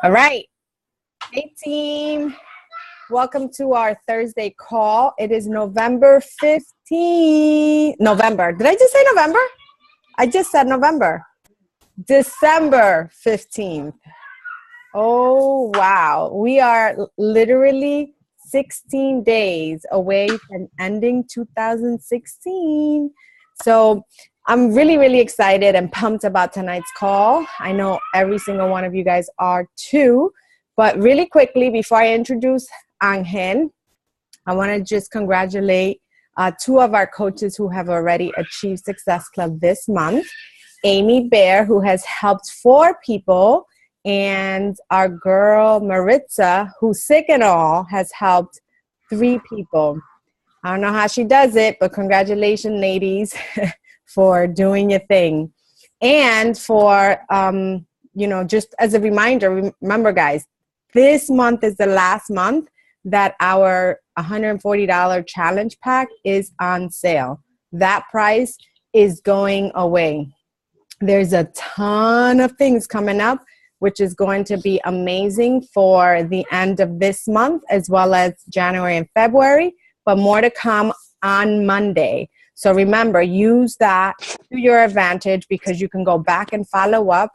All right. Hey, team. Welcome to our Thursday call. It is November 15th. November. Did I just say November? I just said November. December 15th. Oh, wow. We are literally 16 days away from ending 2016. So I'm really, really excited and pumped about tonight's call. I know every single one of you guys are too. But really quickly, before I introduce Angel, I want to just congratulate two of our coaches who have already achieved Success Club this month. Amy Bear, who has helped 4 people, and our girl Maritza, who's sick and all, has helped 3 people. I don't know how she does it, but congratulations, ladies, for doing your thing. And for, just as a reminder, remember, guys, this month is the last month that our $140 challenge pack is on sale. That price is going away. There's a ton of things coming up, which is going to be amazing for the end of this month, as well as January and February, but more to come on Monday. So remember, use that to your advantage because you can go back and follow up.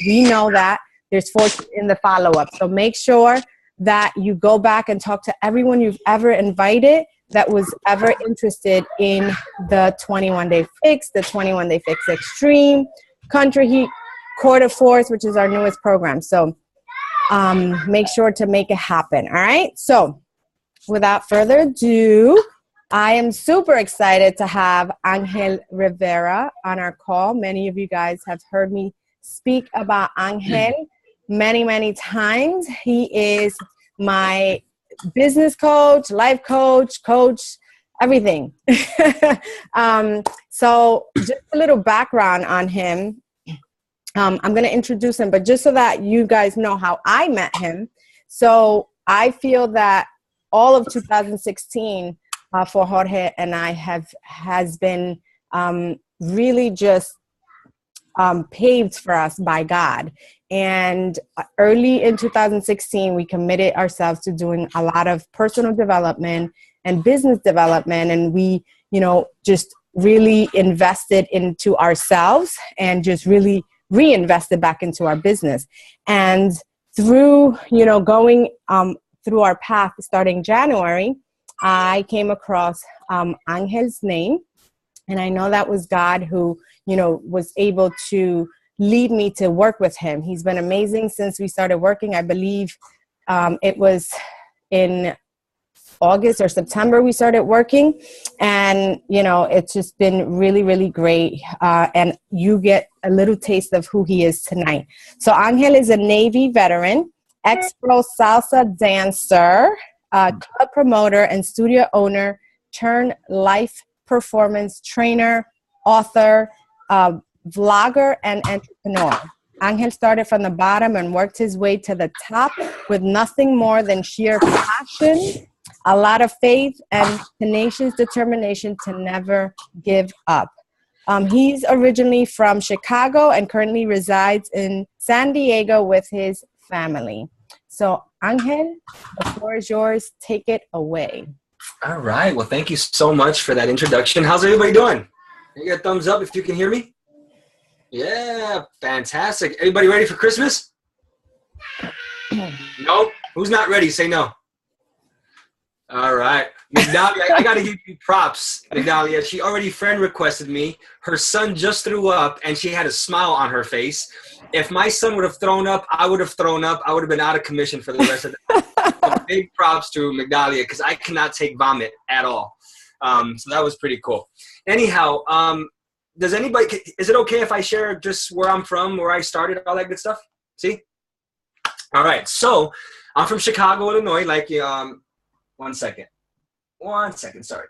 We know that there's fortune in the follow-up. So make sure that you go back and talk to everyone you've ever invited that was ever interested in the 21-day fix, the 21-day fix extreme, country heat, quarter force, which is our newest program. So make sure to make it happen. All right. So without further ado, I am super excited to have Angel Rivera on our call. Many of you guys have heard me speak about Angel many, many times. He is my business coach, life coach, everything. So just a little background on him. I'm going to introduce him, but just so that you guys know how I met him. So I feel that all of 2016 for Jorge and I has been really just paved for us by God. And early in 2016, we committed ourselves to doing a lot of personal development and business development. And we, just really invested into ourselves and just really reinvested back into our business. And through, going through our path starting January, I came across Angel's name. And I know that was God who, was able to lead me to work with him. He's been amazing since we started working. I believe it was in August or September we started working. And, it's just been really, really great. And you get a little taste of who he is tonight. So Angel is a Navy veteran, ex-pro salsa dancer, club promoter, and studio owner turned life performance trainer, author, vlogger, and entrepreneur. Angel started from the bottom and worked his way to the top with nothing more than sheer passion, a lot of faith, and tenacious determination to never give up. He's originally from Chicago and currently resides in San Diego with his family. So, Angel, the floor is yours. Take it away. All right. Well, thank you so much for that introduction. How's everybody doing? You get a thumbs up if you can hear me? Yeah, fantastic. Everybody ready for Christmas? No? Who's not ready? Say no. All right. Migdalia, I got to give you props. Migdalia, she already friend requested me. Her son just threw up, and she had a smile on her face. If my son would have thrown up, I would have thrown up. I would have been out of commission for the rest of the day. So big props to Migdalia because I cannot take vomit at all. So that was pretty cool. Anyhow, is it okay if I share just where I'm from, where I started, all that good stuff? See? All right. So I'm from Chicago, Illinois. One second. Sorry.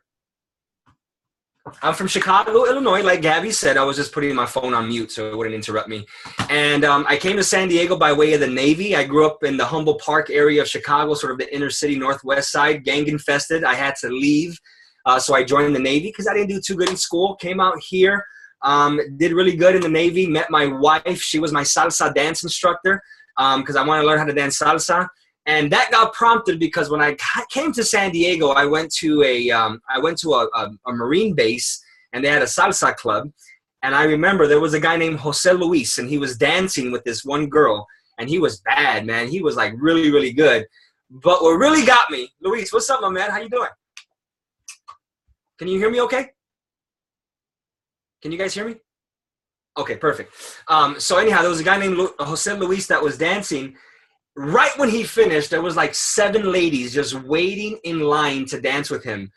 I'm from Chicago, Illinois. Like Gabby said, I was just putting my phone on mute so it wouldn't interrupt me. And I came to San Diego by way of the Navy. I grew up in the Humboldt Park area of Chicago, sort of the inner city northwest side, gang infested. I had to leave. So I joined the Navy because I didn't do too good in school. Came out here, did really good in the Navy, met my wife. She was my salsa dance instructor. because I want to learn how to dance salsa. And that got prompted because when I came to San Diego, I went to a Marine base, and they had a salsa club. And I remember there was a guy named Jose Luis, and he was dancing with this one girl, and he was bad, man. He was like really, really good. But what really got me, Luis, what's up, my man? How you doing? Can you hear me okay? Can you guys hear me? Okay, perfect. So anyhow, there was a guy named Jose Luis that was dancing. Right when he finished, there was like 7 ladies just waiting in line to dance with him.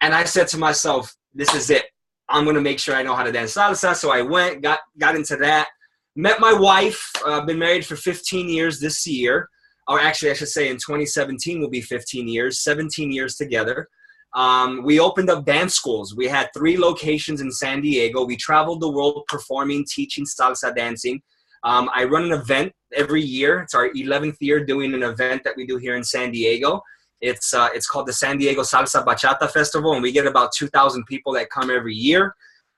And I said to myself, this is it. I'm going to make sure I know how to dance salsa. So I went, got into that. Met my wife. Been married for 15 years this year. Or actually, I should say in 2017 will be 15 years. 17 years together. We opened up dance schools. We had 3 locations in San Diego. We traveled the world performing, teaching salsa dancing. I run an event every year. It's our 11th year doing an event that we do here in San Diego. It's called the San Diego Salsa Bachata Festival, and we get about 2,000 people that come every year.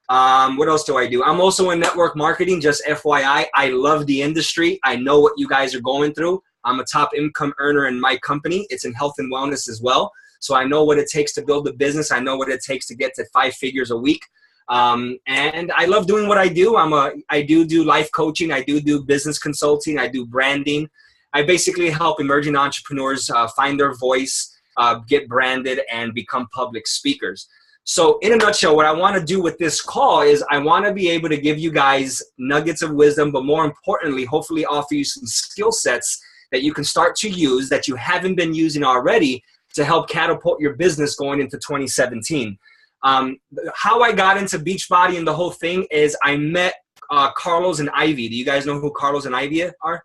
What else do I do? I'm also in network marketing, just FYI. I love the industry. I know what you guys are going through. I'm a top income earner in my company. It's in health and wellness as well. So I know what it takes to build a business. I know what it takes to get to 5 figures a week. And I love doing what I do. I do life coaching. I do business consulting. I do branding. I basically help emerging entrepreneurs find their voice, get branded, and become public speakers. So in a nutshell, what I want to do with this call is I want to be able to give you guys nuggets of wisdom, but more importantly, hopefully offer you some skill sets that you can start to use that you haven't been using already to help catapult your business going into 2017. How I got into Beachbody and the whole thing is I met Carlos and Ivy. Do you guys know who Carlos and Ivy are?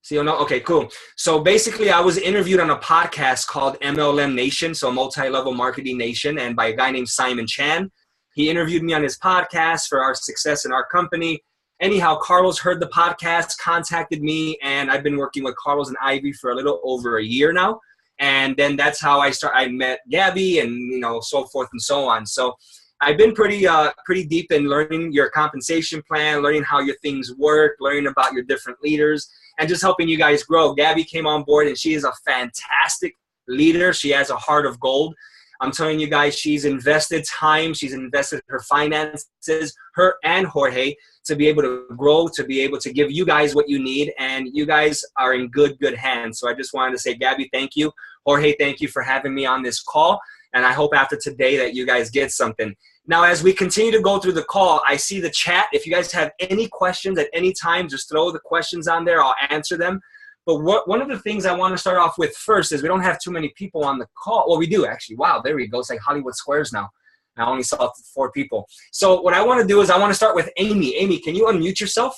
See, you know? Okay, cool. So basically, I was interviewed on a podcast called MLM Nation, so Multi-Level Marketing Nation, and by a guy named Simon Chan. He interviewed me on his podcast for our success in our company. Anyhow, Carlos heard the podcast, contacted me, and I've been working with Carlos and Ivy for a little over a year now. And then that's how I met Gabby, and so forth and so on. So I've been pretty deep in learning your compensation plan, learning how your things work, learning about your different leaders, and just helping you guys grow. Gabby came on board, and she is a fantastic leader. She has a heart of gold. I'm telling you guys, she's invested time, she's invested her finances, her and Jorge, to be able to grow, to be able to give you guys what you need, and you guys are in good hands. So I just wanted to say, Gabby, thank you. Jorge, thank you for having me on this call, and I hope after today that you guys get something. Now, as we continue to go through the call, I see the chat. If you guys have any questions at any time, just throw the questions on there. I'll answer them. But one of the things I want to start off with first is we don't have too many people on the call. Well, we do, actually. Wow, there we go. It's like Hollywood Squares now. I only saw 4 people. So what I want to do is I want to start with Amy. Amy, can you unmute yourself?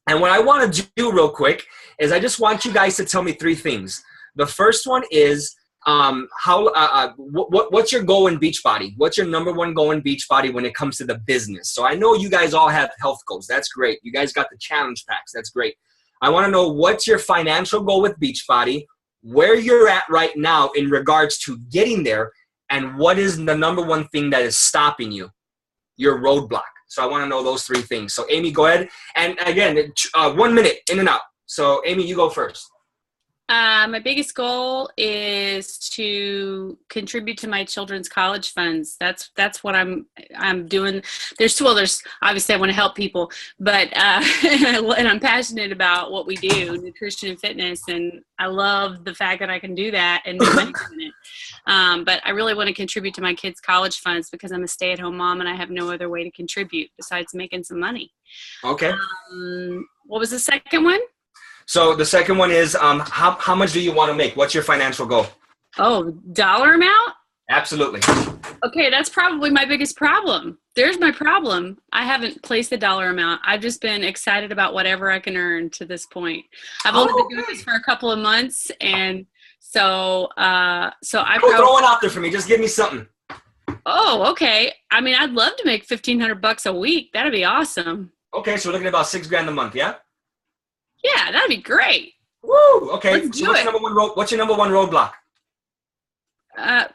And what I want to do real quick is I just want you guys to tell me 3 things. The first one is what's your goal in Beachbody? What's your number 1 goal in Beachbody when it comes to the business? So I know you guys all have health goals. That's great. You guys got the challenge packs. That's great. I want to know what's your financial goal with Beachbody, where you're at right now in regards to getting there, and what is the number 1 thing that is stopping you, your roadblock. So I want to know those 3 things. So Amy, go ahead. And again, 1 minute in and out. So Amy, you go first. My biggest goal is to contribute to my children's college funds. That's what I'm doing. There's obviously I want to help people, but and I'm passionate about what we do, nutrition and fitness, and I love the fact that I can do that and make money doing it. But I really want to contribute to my kids' college funds because I'm a stay-at-home mom and I have no other way to contribute besides making some money. Okay. What was the second one? So the second one is how much do you want to make? What's your financial goal? Oh, dollar amount? Absolutely. Okay, that's probably my biggest problem. There's my problem. I haven't placed a dollar amount. I've just been excited about whatever I can earn to this point. I've only been doing this for a couple of months, and so I throw one out there for me. Just give me something. Oh, okay. I mean, I'd love to make $1,500 a week. That'd be awesome. Okay, so we're looking at about $6,000 a month, yeah? Yeah, that'd be great. Woo! Okay. Let's So do what's it. your number 1 roadblock?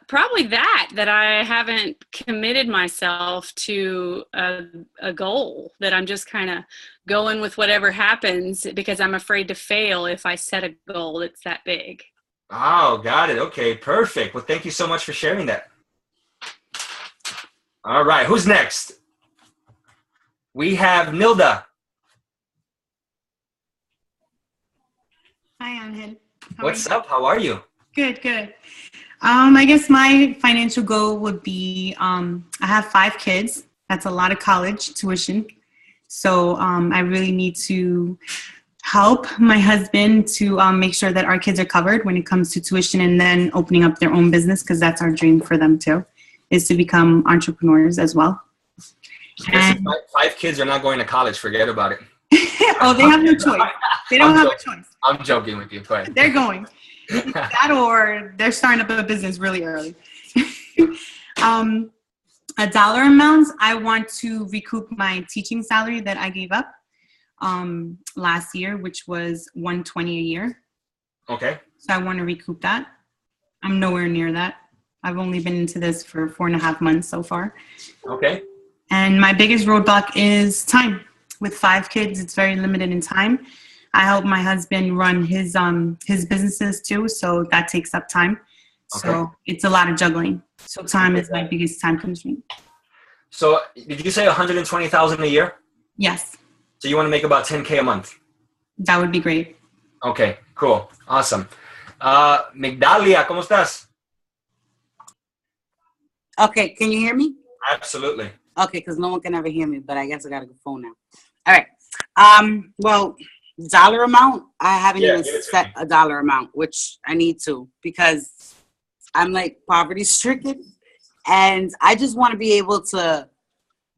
Probably that I haven't committed myself to a goal, that I'm just kind of going with whatever happens because I'm afraid to fail if I set a goal that's that big. Oh, got it. Okay, perfect. Well, thank you so much for sharing that. All right, who's next? We have Nilda. Hi, Angel. What's up? How are you? Good, good. I guess my financial goal would be, I have 5 kids. That's a lot of college tuition. So I really need to help my husband to make sure that our kids are covered when it comes to tuition, and then opening up their own business, because that's our dream for them too, is to become entrepreneurs as well. Listen, 5 kids are not going to college. Forget about it. Oh, they have no choice. They don't have a choice. I'm joking with you. Go ahead. They're going. That, or they're starting up a business really early. A dollar amount, I want to recoup my teaching salary that I gave up last year, which was $120 a year. Okay. So I want to recoup that. I'm nowhere near that. I've only been into this for 4.5 months so far. Okay. And my biggest roadblock is time. With 5 kids, it's very limited in time. I help my husband run his businesses too, so that takes up time. Okay. So it's a lot of juggling. So time is my biggest time constraint. So did you say $120,000 a year? Yes. So you want to make about $10K a month? That would be great. Okay, cool. Awesome. Migdalia, ¿cómo estás? Okay, can you hear me? Absolutely. Okay, because no one can ever hear me, but I guess I got a good phone now. All right. Well, dollar amount, I haven't even set a dollar amount, which I need to, because I'm like poverty stricken, and I just want to be able to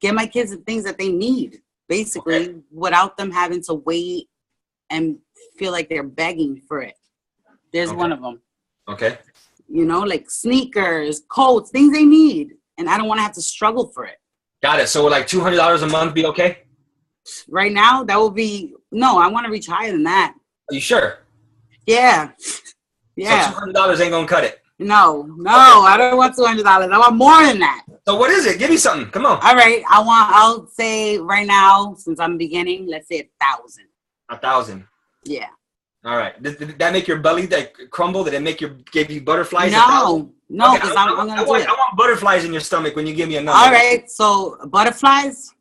get my kids the things that they need, basically, without them having to wait and feel like they're begging for it. There's one of them. Okay. You know, like sneakers, coats, things they need, and I don't want to have to struggle for it. Got it. So would like $200 a month be okay? Right now, that would be, no, I want to reach higher than that. Are you sure? Yeah. Yeah. So $200 ain't gonna cut it. No, I don't want $200. I want more than that. So what is it? Give me something. Come on. All right. I'll say right now, since I'm beginning, let's say 1,000. 1,000. Yeah. All right. Did that make your belly crumble? Did it give you butterflies? No, because okay, I'm going to do it. I want butterflies in your stomach when you give me a number. All right. So butterflies,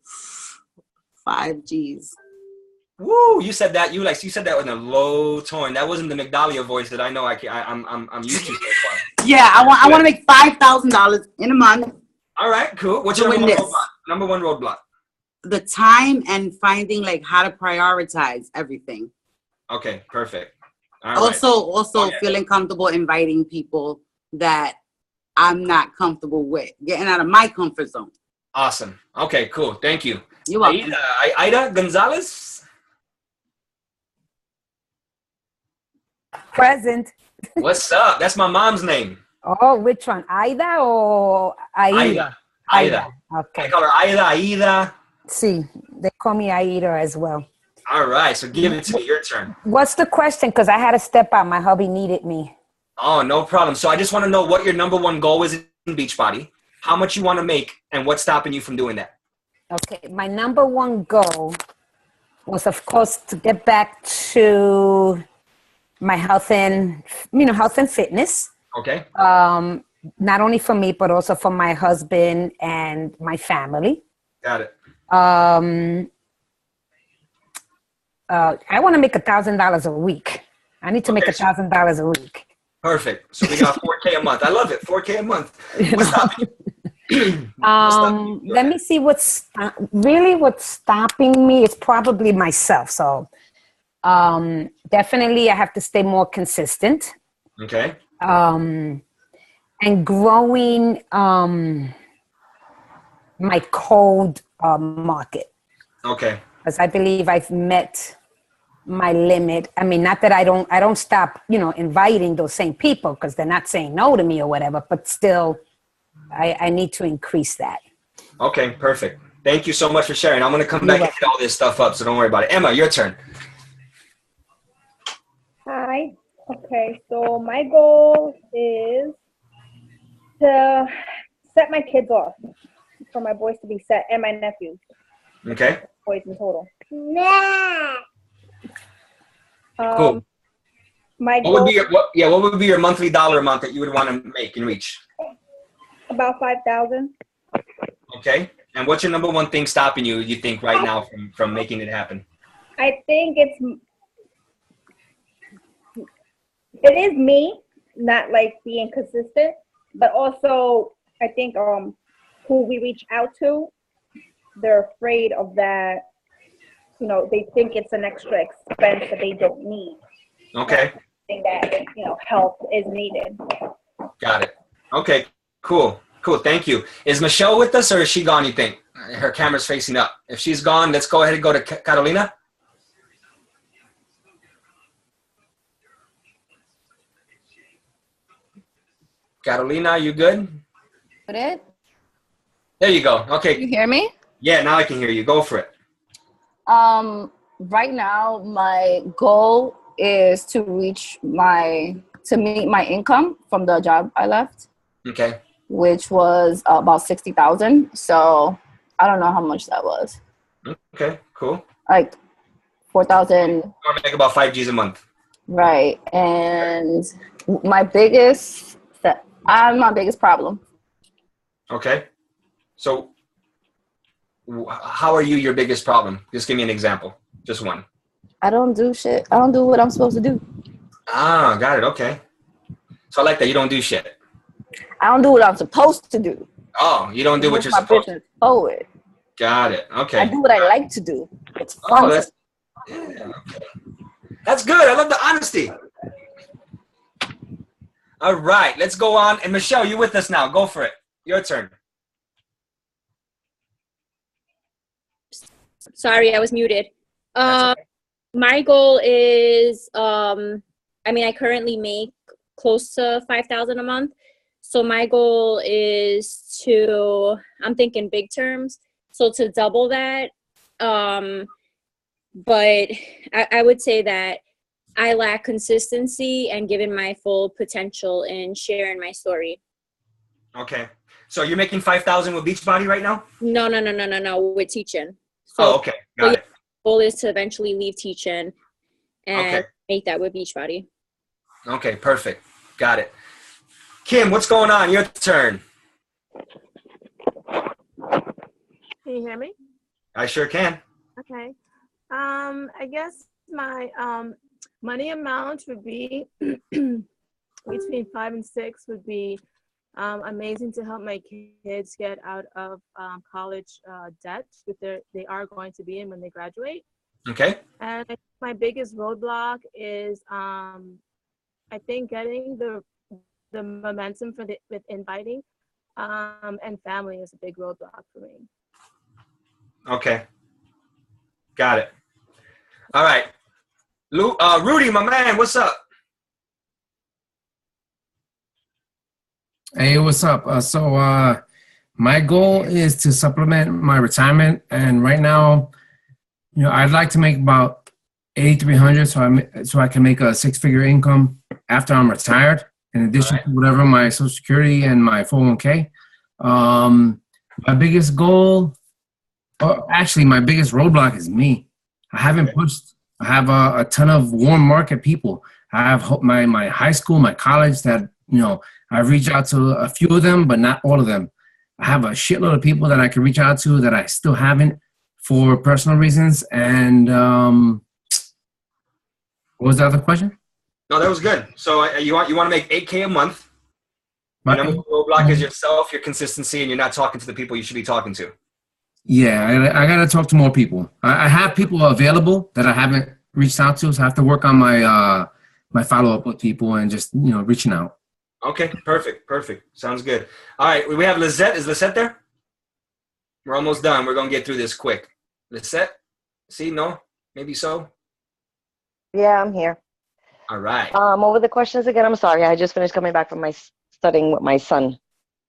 5 G's. Woo! You said that. You said that in a low tone. That wasn't the Migdalia voice that I know I'm used to so far. Yeah, I want to make $5,000 in a month. All right, cool. What's your number one roadblock? The time and finding like how to prioritize everything. Okay, perfect. Also feeling comfortable inviting people that I'm not comfortable with, getting out of my comfort zone. Awesome. Okay, cool. Thank you. You're welcome. Aida Gonzalez? Present. What's up? That's my mom's name. Oh, which one? Aida or Aida? Aida. Okay. I call her Aida. See, they call me Aida as well. All right, so give it to me. Your turn. What's the question? Because I had to step out. My hubby needed me. Oh, no problem. So I just want to know what your number one goal is in Beachbody, how much you want to make, and what's stopping you from doing that. Okay, my number one goal was, of course, to get back to my health and fitness. Okay. Not only for me, but also for my husband and my family. Got it. I want to make $1,000 a week. I need to make $1,000 a week. Perfect. So we got 4K a month. I love it. 4K a month. What's stopping you? Let me see what's stopping me is probably myself. So definitely I have to stay more consistent. Okay. And growing my cold market. Okay. Because I believe I've met my limit. I mean, not that I don't stop, inviting those same people because they're not saying no to me or whatever, but still I need to increase that. Okay, perfect. Thank you so much for sharing. I'm going to come back and get all this stuff up, so don't worry about it. Emma, your turn. Hi. Okay, so my goal is to set my kids off, for my boys to be set, and my nephews. Okay. Boys in total. Cool. My What would be what would be your monthly dollar amount that you would want to make and reach? About 5,000. Okay. And what's your number one thing stopping you, you think, right now from making it happen? I think it is me not like being consistent, but also I think who we reach out to, they're afraid of that. You know, they think it's an extra expense that they don't need. Okay. I think that help is needed. Got it. Okay. Cool. Thank you. Is Michelle with us, or is she gone, you think? Her camera's facing up. If she's gone, let's go ahead and go to Carolina. Carolina, you good? Put it? There you go. Okay. You hear me? Yeah, now I can hear you. Go for it. Right now, my goal is to meet my income from the job I left. Okay. Which was about 60,000. So I don't know how much that was. Okay, cool. Like 4,000. Or make about 5 G's a month. Right. And my biggest problem. Okay. So how are you your biggest problem? Just give me an example. Just one. I don't do shit. I don't do what I'm supposed to do. Ah, got it. Okay. So I like that you don't do shit. I don't do what I'm supposed to do. Oh, you don't do what you're supposed to do. Forward. Got it. Okay. I do what I like to do. It's fun. Okay. That's good. I love the honesty. All right, let's go on. And Michelle, you with us now. Go for it. Your turn. Sorry, I was muted. Okay. My goal is, I currently make close to 5,000 a month. So my goal is I'm thinking big terms. So to double that, but I would say that I lack consistency and giving my full potential in sharing my story. Okay. So you're making 5,000 with Beachbody right now? No, with teaching. So, okay. Got it. The goal is to eventually leave teaching and make that with Beachbody. Okay, perfect. Got it. Kim, what's going on? Your turn. Can you hear me? I sure can. Okay. I guess my money amount would be between 5 and 6 would be amazing to help my kids get out of college debt, which they are going to be in when they graduate. Okay. And I think my biggest roadblock is I think getting the momentum with inviting and family is a big roadblock for me. Okay. Got it. All right. Rudy, my man, what's up? Hey, what's up? My goal is to supplement my retirement, and right now, I'd like to make about $8,300, so I can make a 6-figure income after I'm retired, in addition to whatever my Social Security and my 401k. My biggest goal, actually, my biggest roadblock is me. I haven't pushed. I have a ton of warm market people. I have my high school, my college that I've reached out to a few of them, but not all of them. I have a shitload of people that I can reach out to that I still haven't for personal reasons. And what was the other question? No, that was good. So you want to make $8K a month. My number one roadblock is yourself, your consistency, and you're not talking to the people you should be talking to. Yeah, I got to talk to more people. I have people available that I haven't reached out to, so I have to work on my my follow-up with people and just, reaching out. Okay, perfect. Sounds good. All right, we have Lisette. Is Lisette there? We're almost done. We're going to get through this quick. Lisette? See, no? Maybe so? Yeah, I'm here. All right. What were the questions again? I'm sorry. I just finished coming back from my studying with my son.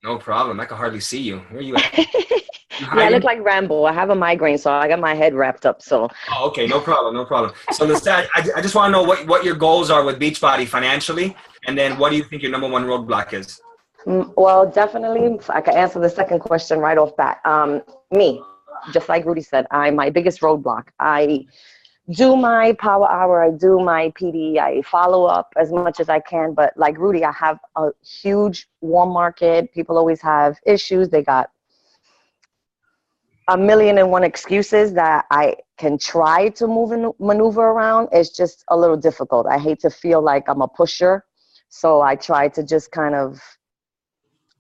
No problem. I can hardly see you. Where are you at? Yeah, I look like Rambo. I have a migraine, so I got my head wrapped up. So. Oh, okay, no problem. So Lisette, I just want to know what your goals are with Beachbody financially, and then what do you think your number one roadblock is? Well, definitely, I can answer the second question right off bat. Me, just like Rudy said, I'm my biggest roadblock. I do my power hour, I do my PD, I follow up as much as I can. But like Rudy, I have a huge warm market. People always have issues. They got a million and one excuses that I can try to move and maneuver around. It's just a little difficult. I hate to feel like I'm a pusher. So I try to just kind of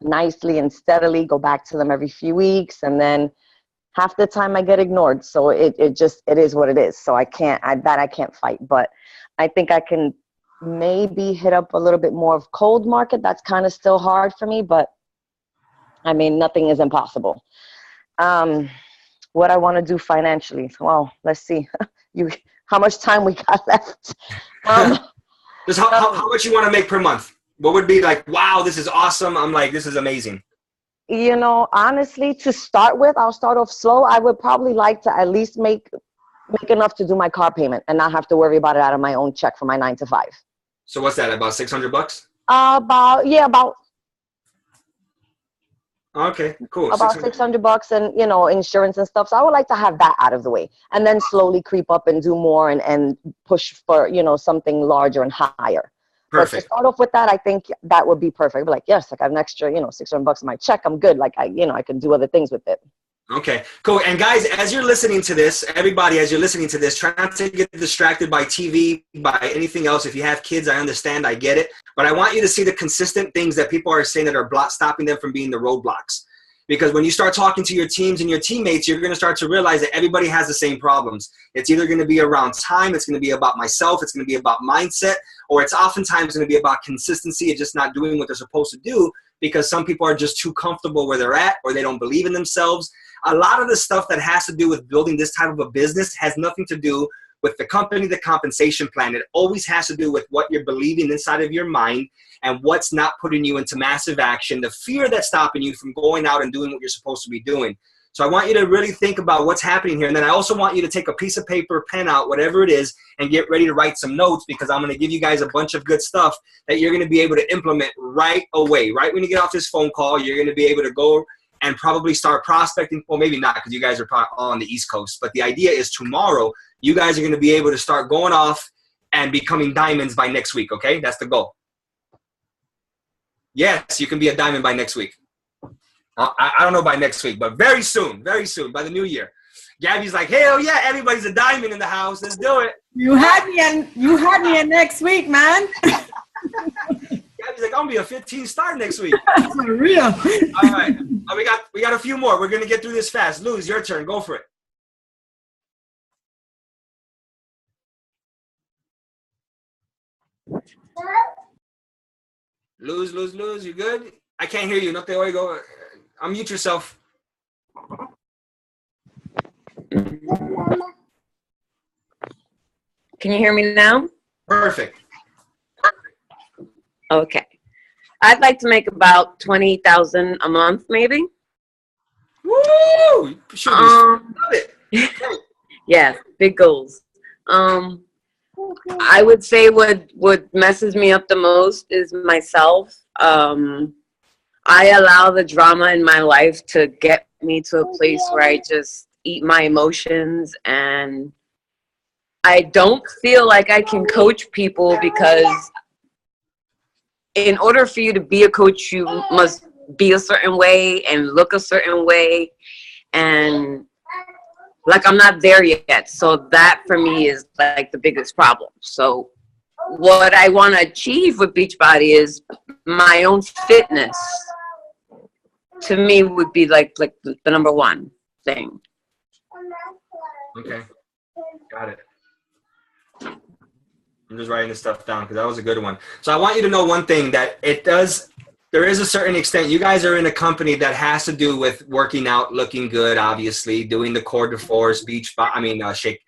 nicely and steadily go back to them every few weeks. And then half the time I get ignored. So it is what it is. So I can't fight. But I think I can maybe hit up a little bit more of cold market. That's kind of still hard for me, but I mean, nothing is impossible. What I want to do financially. Well, let's see. How much time we got left? Just how much you want to make per month? What would be like, wow, this is awesome. I'm like, this is amazing. You know, honestly, to start with, I'll start off slow. I would probably like to at least make enough to do my car payment and not have to worry about it out of my own check for my 9 to 5. So what's that? About $600? About. Okay, cool. About $600 and, you know, insurance and stuff. So I would like to have that out of the way and then slowly creep up and do more and push for, you know, something larger and higher. Perfect. But to start off with that, I think that would be perfect. But like, yes, like I have an extra, you know, $600 in my check. I'm good. Like I can do other things with it. Okay, cool. And guys, as you're listening to this, everybody, as you're listening to this, try not to get distracted by TV, by anything else. If you have kids, I understand, I get it. But I want you to see the consistent things that people are saying that are stopping them from being the roadblocks. Because when you start talking to your teams and your teammates, you're going to start to realize that everybody has the same problems. It's either going to be around time, it's going to be about myself, it's going to be about mindset, or it's oftentimes going to be about consistency and just not doing what they're supposed to do because some people are just too comfortable where they're at or they don't believe in themselves. A lot of the stuff that has to do with building this type of a business has nothing to do with the company, the compensation plan. It always has to do with what you're believing inside of your mind and what's not putting you into massive action, the fear that's stopping you from going out and doing what you're supposed to be doing. So I want you to really think about what's happening here. And then I also want you to take a piece of paper, pen out, whatever it is, and get ready to write some notes because I'm going to give you guys a bunch of good stuff that you're going to be able to implement right away. Right when you get off this phone call, you're going to be able to go and probably start prospecting. Well, maybe not because you guys are probably all on the East Coast. But the idea is tomorrow, you guys are going to be able to start going off and becoming diamonds by next week, okay? That's the goal. Yes, you can be a diamond by next week. I don't know by next week, but very soon, by the new year. Gabby's like, hell yeah, everybody's a diamond in the house. Let's do it. You had me in next week, man. Gabby's like, I'm going to be a 15 star next week. For real. All right. We got a few more. We're going to get through this fast. Luz, your turn. Go for it. Luz, you good? I can't hear you. No te oigo. Unmute yourself. Can you hear me now? Perfect. Okay. I'd like to make about $20,000 a month, maybe. Woo! Love it. Yeah, big goals. I would say what messes me up the most is myself. I allow the drama in my life to get me to a place where I just eat my emotions, and I don't feel like I can coach people because in order for you to be a coach, you must be a certain way and look a certain way, and like I'm not there yet. So that for me is like the biggest problem. So what I want to achieve with Beachbody is my own fitness. To me would be like the number one thing. Okay. Got it. I'm just writing this stuff down because that was a good one. So I want you to know one thing, that there is a certain extent. You guys are in a company that has to do with working out, looking good, obviously, doing the core de force, shake.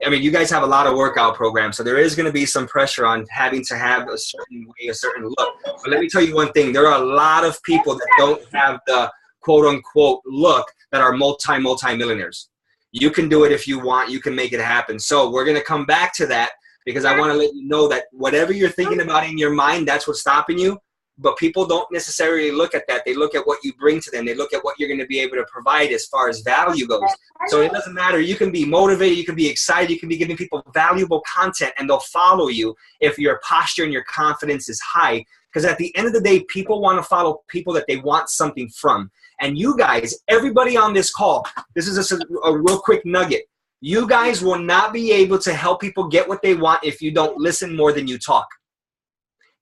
I mean, you guys have a lot of workout programs, so there is going to be some pressure on having to have a certain way, a certain look. But let me tell you one thing. There are a lot of people that don't have the quote-unquote look that are multi-millionaires. You can do it if you want. You can make it happen. So we're going to come back to that because I want to let you know that whatever you're thinking about in your mind, that's what's stopping you. but people don't necessarily look at that. They look at what you bring to them. They look at what you're going to be able to provide as far as value goes. So it doesn't matter. You can be motivated. You can be excited. You can be giving people valuable content, and they'll follow you if your posture and your confidence is high. Because at the end of the day, people want to follow people that they want something from. And you guys, everybody on this call, this is just a real quick nugget. You guys will not be able to help people get what they want if you don't listen more than you talk.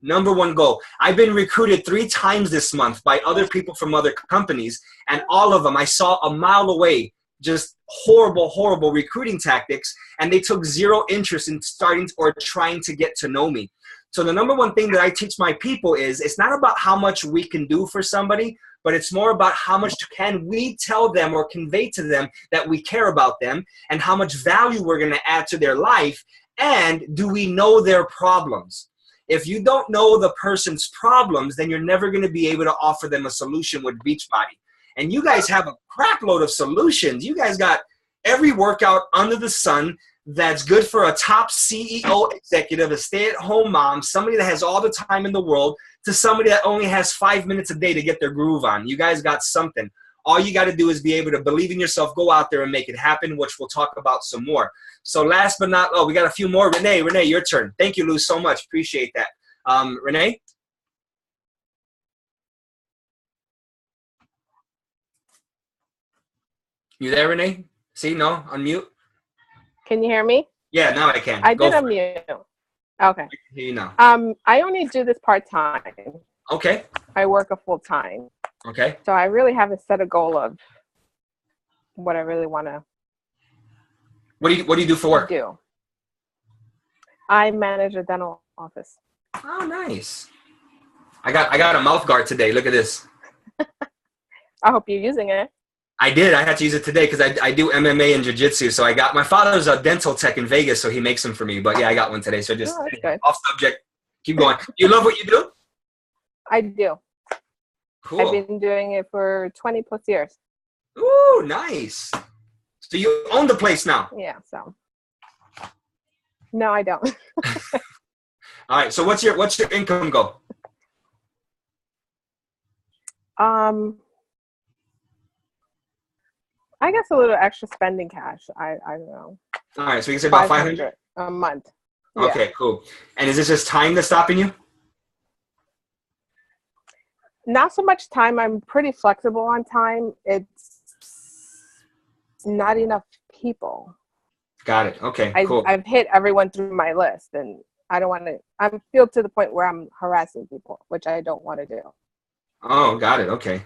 Number one goal. I've been recruited 3 times this month by other people from other companies, and all of them I saw a mile away, just horrible recruiting tactics, and they took zero interest in starting or trying to get to know me. So the number one thing that I teach my people is it's not about how much we can do for somebody, but it's more about how much can we tell them or convey to them that we care about them, and how much value we're going to add to their life, and do we know their problems? If you don't know the person's problems, then you're never going to be able to offer them a solution with Beachbody. And you guys have a crap load of solutions. You guys got every workout under the sun that's good for a top CEO executive, a stay-at-home mom, somebody that has all the time in the world, to somebody that only has 5 minutes a day to get their groove on. You guys got something. All you got to do is be able to believe in yourself, go out there and make it happen, which we'll talk about some more. So last but not, we got a few more. Renee, your turn. Thank you, Lou, so much. Appreciate that. Renee? You there, Renee? See, no, unmute. Can you hear me? Yeah, now I can. I did unmute. Okay. I can hear you now. I only do this part-time. Okay. I work a full-time. Okay. So I really haven't set a goal of what I really want to. What do you do for work? I manage a dental office. Oh, nice. I got a mouth guard today. Look at this. I hope you're using it. I did. I had to use it today because I do MMA and jiu-jitsu. So my father's a dental tech in Vegas, so he makes them for me. But yeah, I got one today. So just off subject. Keep going. You love what you do? I do. Cool. I've been doing it for 20 plus years. Ooh, nice. So you own the place now? Yeah, so. No, I don't. All right. So what's your income goal? I guess a little extra spending cash. I don't know. All right. So we can say about 500 a month. Okay, yeah. Cool. And is this just time that's stopping you? Not so much time. I'm pretty flexible on time. It's not enough people. Got it. Okay, cool. I've hit everyone through my list, and I don't want to. I feel to the point where I'm harassing people, which I don't want to do. Oh, got it. Okay.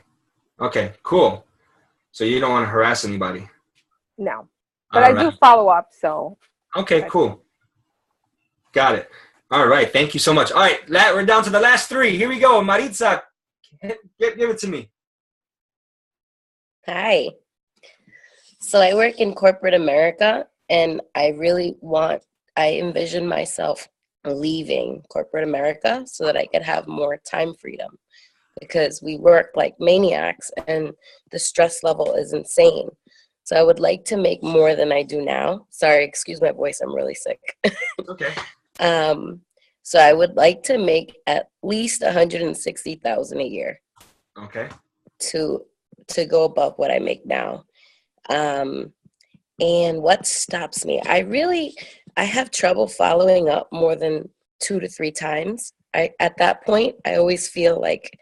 Okay, cool. So you don't want to harass anybody? No. But I do follow up, so. Okay, cool. Got it. All right. Thank you so much. All right. We're down to the last 3. Here we go. Maritza, give it to me. Hi. So I work in corporate America, and I envision myself leaving corporate America so that I could have more time freedom, because we work like maniacs and the stress level is insane. So I would like to make more than I do now. Sorry, excuse my voice. I'm really sick. Okay. So I would like to make at least $160,000 a year. Okay. To go above what I make now. And what stops me? I have trouble following up more than 2 to 3 times. At that point, I always feel like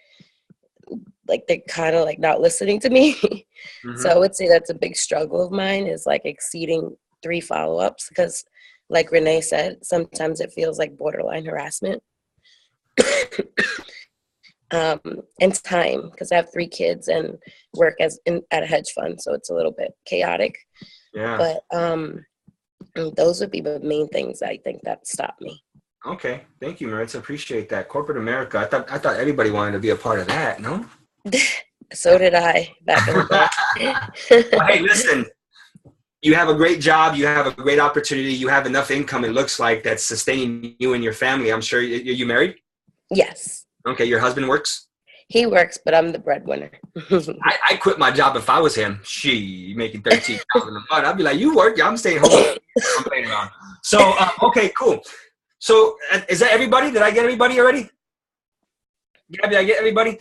they're kind of like not listening to me. Mm-hmm. So I would say that's a big struggle of mine, is like exceeding 3 follow-ups, because like Renee said, sometimes it feels like borderline harassment. And time, because I have 3 kids and work at a hedge fund, so it's a little bit chaotic. Yeah. But those would be the main things I think that stop me. Okay, thank you, Maritza. Appreciate that. Corporate America. I thought everybody wanted to be a part of that. No. So did I back in the day. Well, hey, listen. You have a great job. You have a great opportunity. You have enough income, it looks like, that's sustaining you and your family. I'm sure. You married? Yes. Okay, your husband works? He works, but I'm the breadwinner. I quit my job if I was him. Making $13,000 a month. I'd be like, you work? Yeah, I'm staying home. I'm playing around. So, okay, cool. So, is that everybody? Did I get everybody already? Gabby, I get everybody?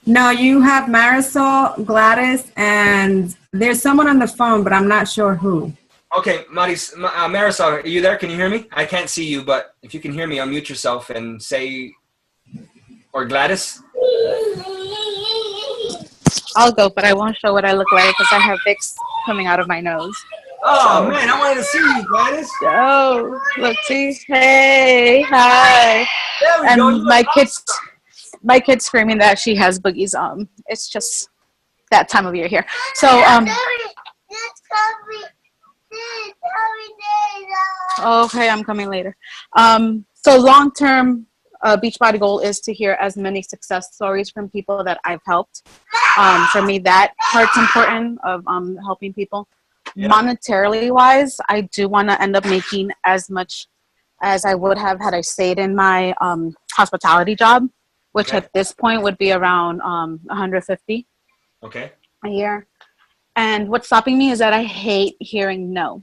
No, you have Marisol, Gladys, and there's someone on the phone, but I'm not sure who. Okay, Marisol, are you there? Can you hear me? I can't see you, but if you can hear me, unmute yourself and say, or Gladys? I'll go, but I won't show what I look like because I have Vicks coming out of my nose. Oh, man, I wanted to see you, Gladys. Oh, look, see? Hey, hi. There we and go. My kid's screaming that she has boogies. It's just that time of year here. So, okay, I'm coming later. So long-term Beachbody goal is to hear as many success stories from people that I've helped. For me, that part's important of helping people. Yeah. Monetarily wise, I do want to end up making as much as I would have had I stayed in my hospitality job, which at this point would be around 150 a year. And what's stopping me is that I hate hearing no.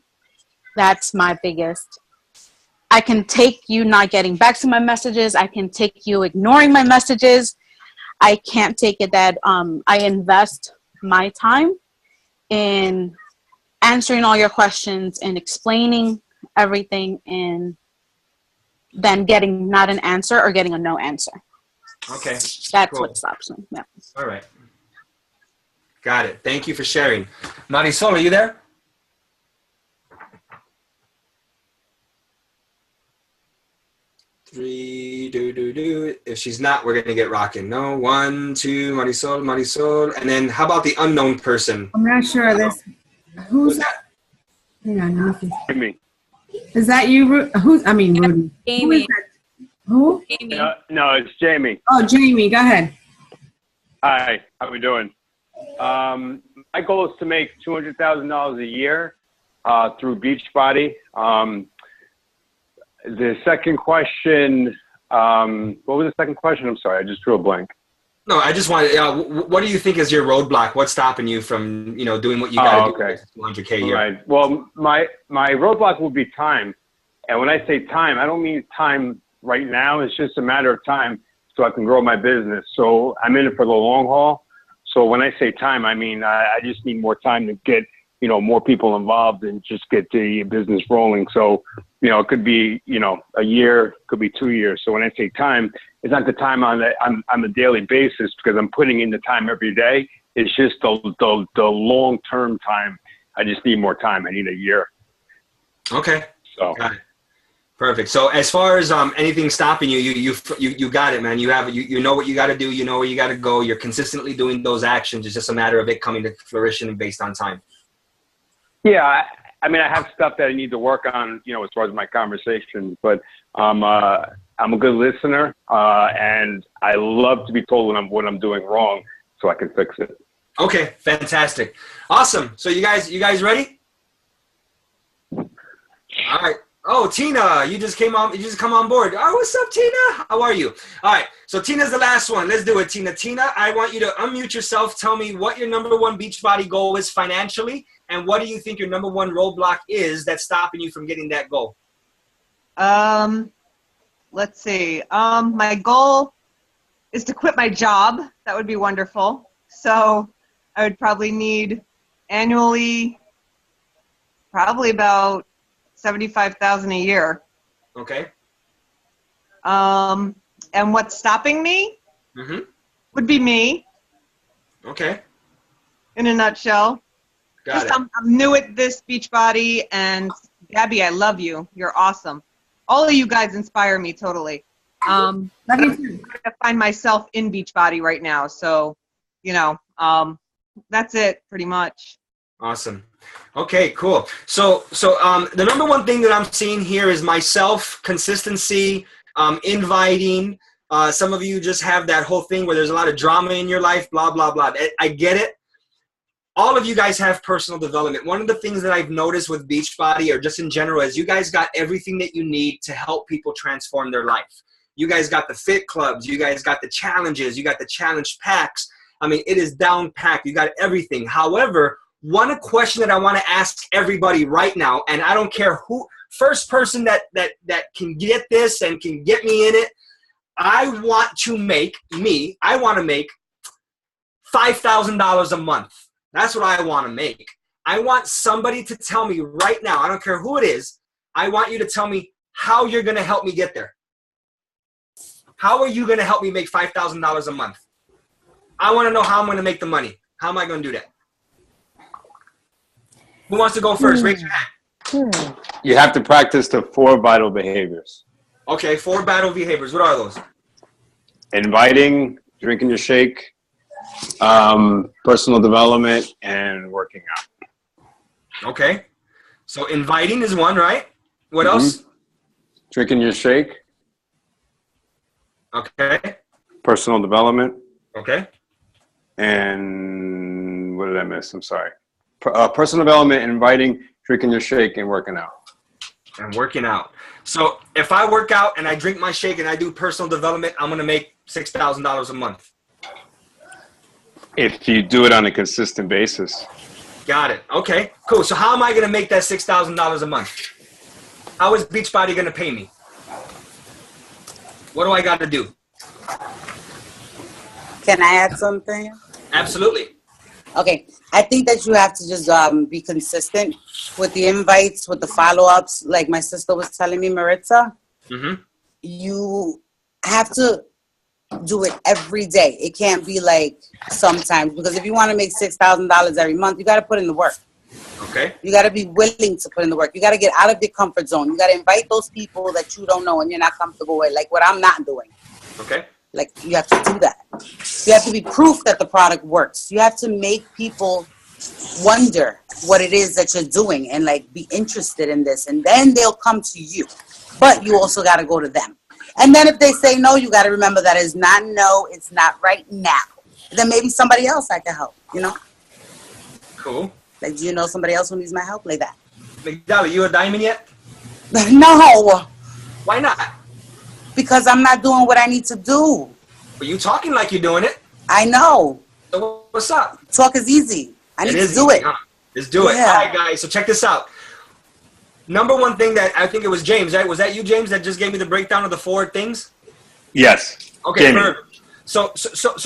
That's my biggest. I can take you not getting back to my messages. I can take you ignoring my messages. I can't take it that I invest my time in answering all your questions and explaining everything and then getting not an answer or getting a no answer. Okay. That's what stops me. Yeah. All right. Got it. Thank you for sharing. Marisol, are you there? Three, do. If she's not, we're gonna get rocking. No, 1, 2, Marisol. And then how about the unknown person? I'm not sure this. Who's that? Hang on, me. Is that you? Rudy. Jamie. Who is that? Who? Jamie. No, it's Jamie. Oh, Jamie, go ahead. Hi, how we doing? My goal is to make $200,000 a year through Beachbody. The second question, what was the second question? I'm sorry, I just drew a blank. No, I just wanted, what do you think is your roadblock? What's stopping you from, doing what you got to do? 200K a year. Right. Well, my roadblock will be time. And when I say time, I don't mean time right now. It's just a matter of time so I can grow my business. So I'm in it for the long haul. So when I say time, I mean, I just need more time to get, more people involved and just get the business rolling. So, it could be, a year, could be 2 years. So when I say time, it's not the time on a daily basis because I'm putting in the time every day. It's just the long-term time. I just need more time. I need a year. Okay. So. Got it. Perfect. So as far as anything stopping you, you got it, man. You know what you got to do. You know where you got to go. You're consistently doing those actions. It's just a matter of it coming to fruition based on time. Yeah, I mean, I have stuff that I need to work on, as far as my conversations. But I'm a good listener, and I love to be told when I'm doing wrong, so I can fix it. Okay, fantastic, awesome. So you guys ready? All right. Oh, Tina, you just come on board. Oh, what's up, Tina? How are you? All right, so Tina's the last one. Let's do it, Tina. Tina, I want you to unmute yourself. Tell me what your number one Beachbody goal is financially, and what do you think your number one roadblock is that's stopping you from getting that goal? Let's see. My goal is to quit my job. That would be wonderful. So I would probably need annually probably about $75,000 a year. Okay. And what's stopping me would be me. Okay. In a nutshell. Got it. I'm new at this Beachbody, and Gabby, I love you. You're awesome. All of you guys inspire me totally. I'm trying to find myself in Beachbody right now. So, that's it pretty much. Awesome. Okay, cool. So the number one thing that I'm seeing here is myself, consistency, inviting. Some of you just have that whole thing where there's a lot of drama in your life, blah, blah, blah. I get it. All of you guys have personal development. One of the things that I've noticed with Beachbody or just in general is you guys got everything that you need to help people transform their life. You guys got the fit clubs. You guys got the challenges. You got the challenge packs. I mean, it is down packed. You got everything. However, one question that I want to ask everybody right now, and I don't care who, first person that can get this and can get me in it, I want to make $5,000 a month. That's what I want to make. I want somebody to tell me right now, I don't care who it is, I want you to tell me how you're going to help me get there. How are you going to help me make $5,000 a month? I want to know how I'm going to make the money. How am I going to do that? Who wants to go first? Raise your hand. You have to practice the 4 vital behaviors. Okay, 4 vital behaviors. What are those? Inviting, drinking your shake, personal development, and working out. Okay. So inviting is one, right? What else? Drinking your shake. Okay. Personal development. Okay. And what did I miss? I'm sorry. Personal development, inviting, drinking your shake, and working out. And working out. So if I work out and I drink my shake and I do personal development, I'm going to make $6,000 a month. If you do it on a consistent basis. Got it. Okay, cool. So how am I going to make that $6,000 a month? How is Beachbody going to pay me? What do I got to do? Can I add something? Absolutely. Okay, I think that you have to just be consistent with the invites, with the follow-ups. Like my sister was telling me, Maritza, you have to do it every day. It can't be like sometimes, because if you want to make $6,000 every month, you got to put in the work. Okay. You got to be willing to put in the work. You got to get out of your comfort zone. You got to invite those people that you don't know and you're not comfortable with, like what I'm not doing. Okay. Like, you have to do that. You have to be proof that the product works. You have to make people wonder what it is that you're doing and like be interested in this, and then they'll come to you. But you also got to go to them. And then if they say no, you got to remember that it's not no, it's not right now. Then maybe somebody else I can help, you know? Cool. Like, do you know somebody else who needs my help like that? McDowell, you a diamond yet? No. Why not? Because I'm not doing what I need to do. But you talking like you're doing it. I know. So what's up? Talk is easy. I need to do easy, it. Huh? Let's do it. Yeah. All right, guys. So check this out. Number one thing that I think it was James, right? Was that you, James, that just gave me the breakdown of the 4 things? Yes. Okay, Jamie. perfect. So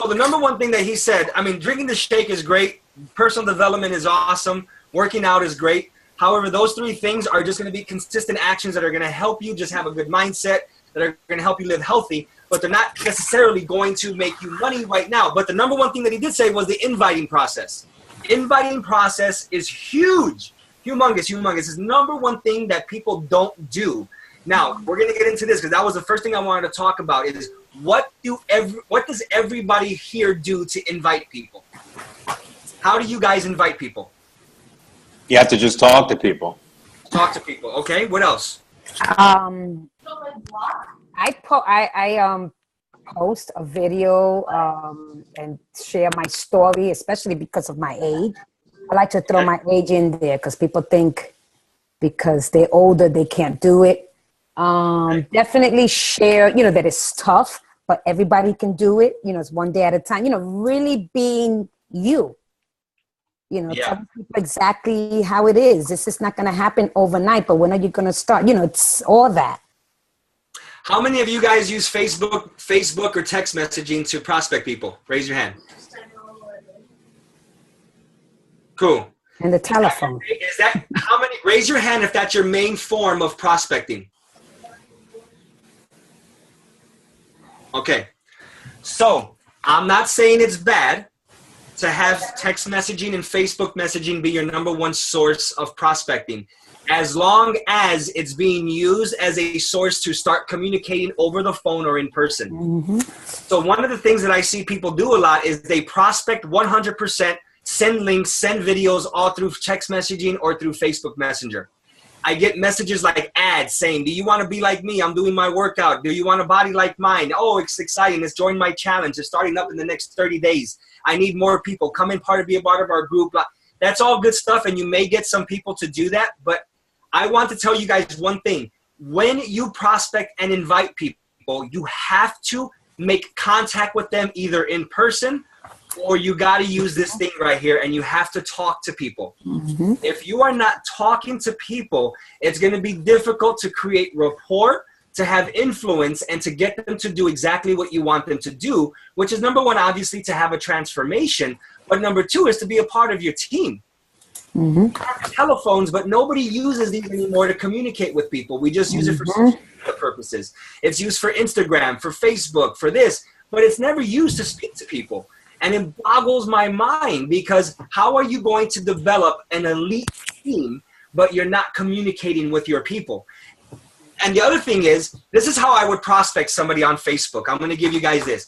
the number one thing that he said, I mean, drinking the shake is great. Personal development is awesome. Working out is great. However, those 3 things are just going to be consistent actions that are going to help you just have a good mindset, that are going to help you live healthy, but they're not necessarily going to make you money right now. But the number one thing that he did say was the inviting process. Inviting process is huge. Humongous. It's the number one thing that people don't do. Now, we're going to get into this because that was the first thing I wanted to talk about is what does everybody here do to invite people? How do you guys invite people? You have to just talk to people. Talk to people. Okay, what else? I post a video and share my story, especially because of my age. I like to throw my age in there because people think because they're older they can't do it. Definitely share, that it's tough, but everybody can do it. It's one day at a time. Really being you. Telling people exactly how it is. This is not going to happen overnight, but when are you going to start? It's all that. How many of you guys use Facebook or text messaging to prospect people? Raise your hand. Cool. And the telephone. Is that how many? Raise your hand if that's your main form of prospecting. Okay. So I'm not saying it's bad to have text messaging and Facebook messaging be your number one source of prospecting, as long as it's being used as a source to start communicating over the phone or in person. So one of the things that I see people do a lot is they prospect 100%, send links, send videos all through text messaging or through Facebook Messenger. I get messages like ads saying, do you want to be like me? I'm doing my workout. Do you want a body like mine? Oh, it's exciting. Let's join my challenge. It's starting up in the next 30 days. I need more people. Come in, be a part of our group. That's all good stuff, and you may get some people to do that, but I want to tell you guys one thing. When you prospect and invite people, you have to make contact with them either in person or you got to use this thing right here and you have to talk to people. If you are not talking to people, it's going to be difficult to create rapport, to have influence and to get them to do exactly what you want them to do, which is number one, obviously, to have a transformation. But number two is to be a part of your team. Telephones, but nobody uses these anymore to communicate with people. We just use it for social media purposes. It's used for Instagram, for Facebook, for this, but it's never used to speak to people. And it boggles my mind, because how are you going to develop an elite team, but you're not communicating with your people? And the other thing is, this is how I would prospect somebody on Facebook. I'm going to give you guys this.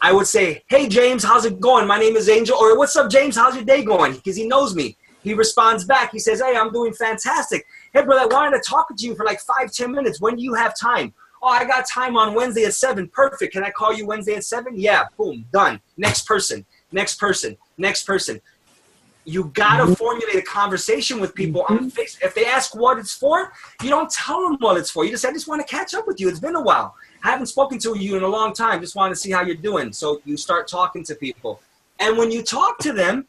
I would say, hey, James, how's it going? My name is Angel. Or what's up, James? How's your day going? Because he knows me. He responds back. He says, hey, I'm doing fantastic. Hey, brother, I wanted to talk with you for like 5-10 minutes. When do you have time? Oh, I got time on Wednesday at 7. Perfect. Can I call you Wednesday at 7? Yeah, boom, done. Next person, next person, next person. You got to formulate a conversation with people on Facebook. If they ask what it's for, you don't tell them what it's for. You just say, I just want to catch up with you. It's been a while. I haven't spoken to you in a long time. Just want to see how you're doing. So you start talking to people. And when you talk to them,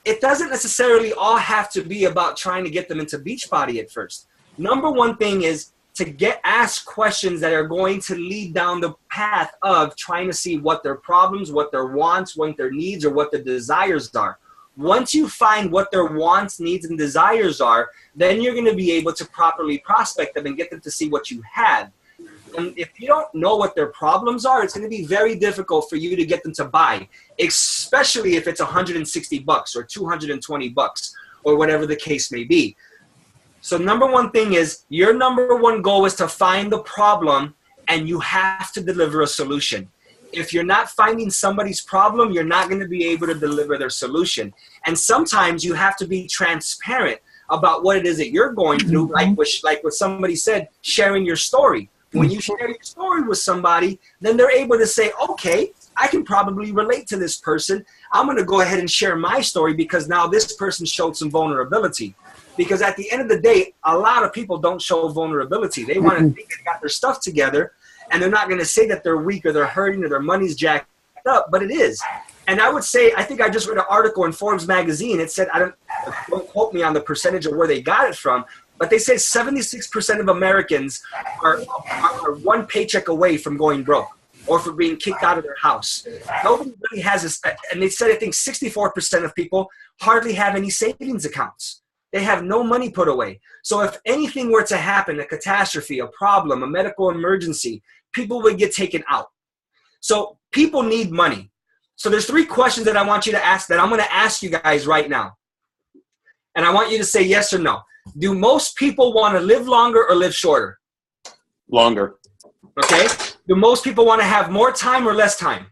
it doesn't necessarily all have to be about trying to get them into Beachbody at first. Number one thing is to ask questions that are going to lead down the path of trying to see what their problems, what their wants, what their needs, or what their desires are. Once you find what their wants, needs, and desires are, then you're going to be able to properly prospect them and get them to see what you have. And if you don't know what their problems are, it's going to be very difficult for you to get them to buy, especially if it's $160 or $220 or whatever the case may be. So number one thing is, your number one goal is to find the problem, and you have to deliver a solution. If you're not finding somebody's problem, you're not going to be able to deliver their solution. And sometimes you have to be transparent about what it is that you're going through, like what somebody said, sharing your story. When you share your story with somebody, then they're able to say, okay, I can probably relate to this person. I'm going to go ahead and share my story, because now this person showed some vulnerability. Because at the end of the day, a lot of people don't show vulnerability. They want to think they got their stuff together, and they're not going to say that they're weak or they're hurting or their money's jacked up, but it is. And I would say, I think I just read an article in Forbes magazine. It said, don't quote me on the percentage of where they got it from, but they say 76% of Americans are one paycheck away from going broke or from being kicked out of their house. Nobody really has this. And they said, I think 64% of people hardly have any savings accounts. They have no money put away. So if anything were to happen, a catastrophe, a problem, a medical emergency, people would get taken out. So people need money. So there's 3 questions that I want you to ask, that I'm going to ask you guys right now. And I want you to say yes or no. Do most people want to live longer or live shorter? Longer. Okay. Do most people want to have more time or less time?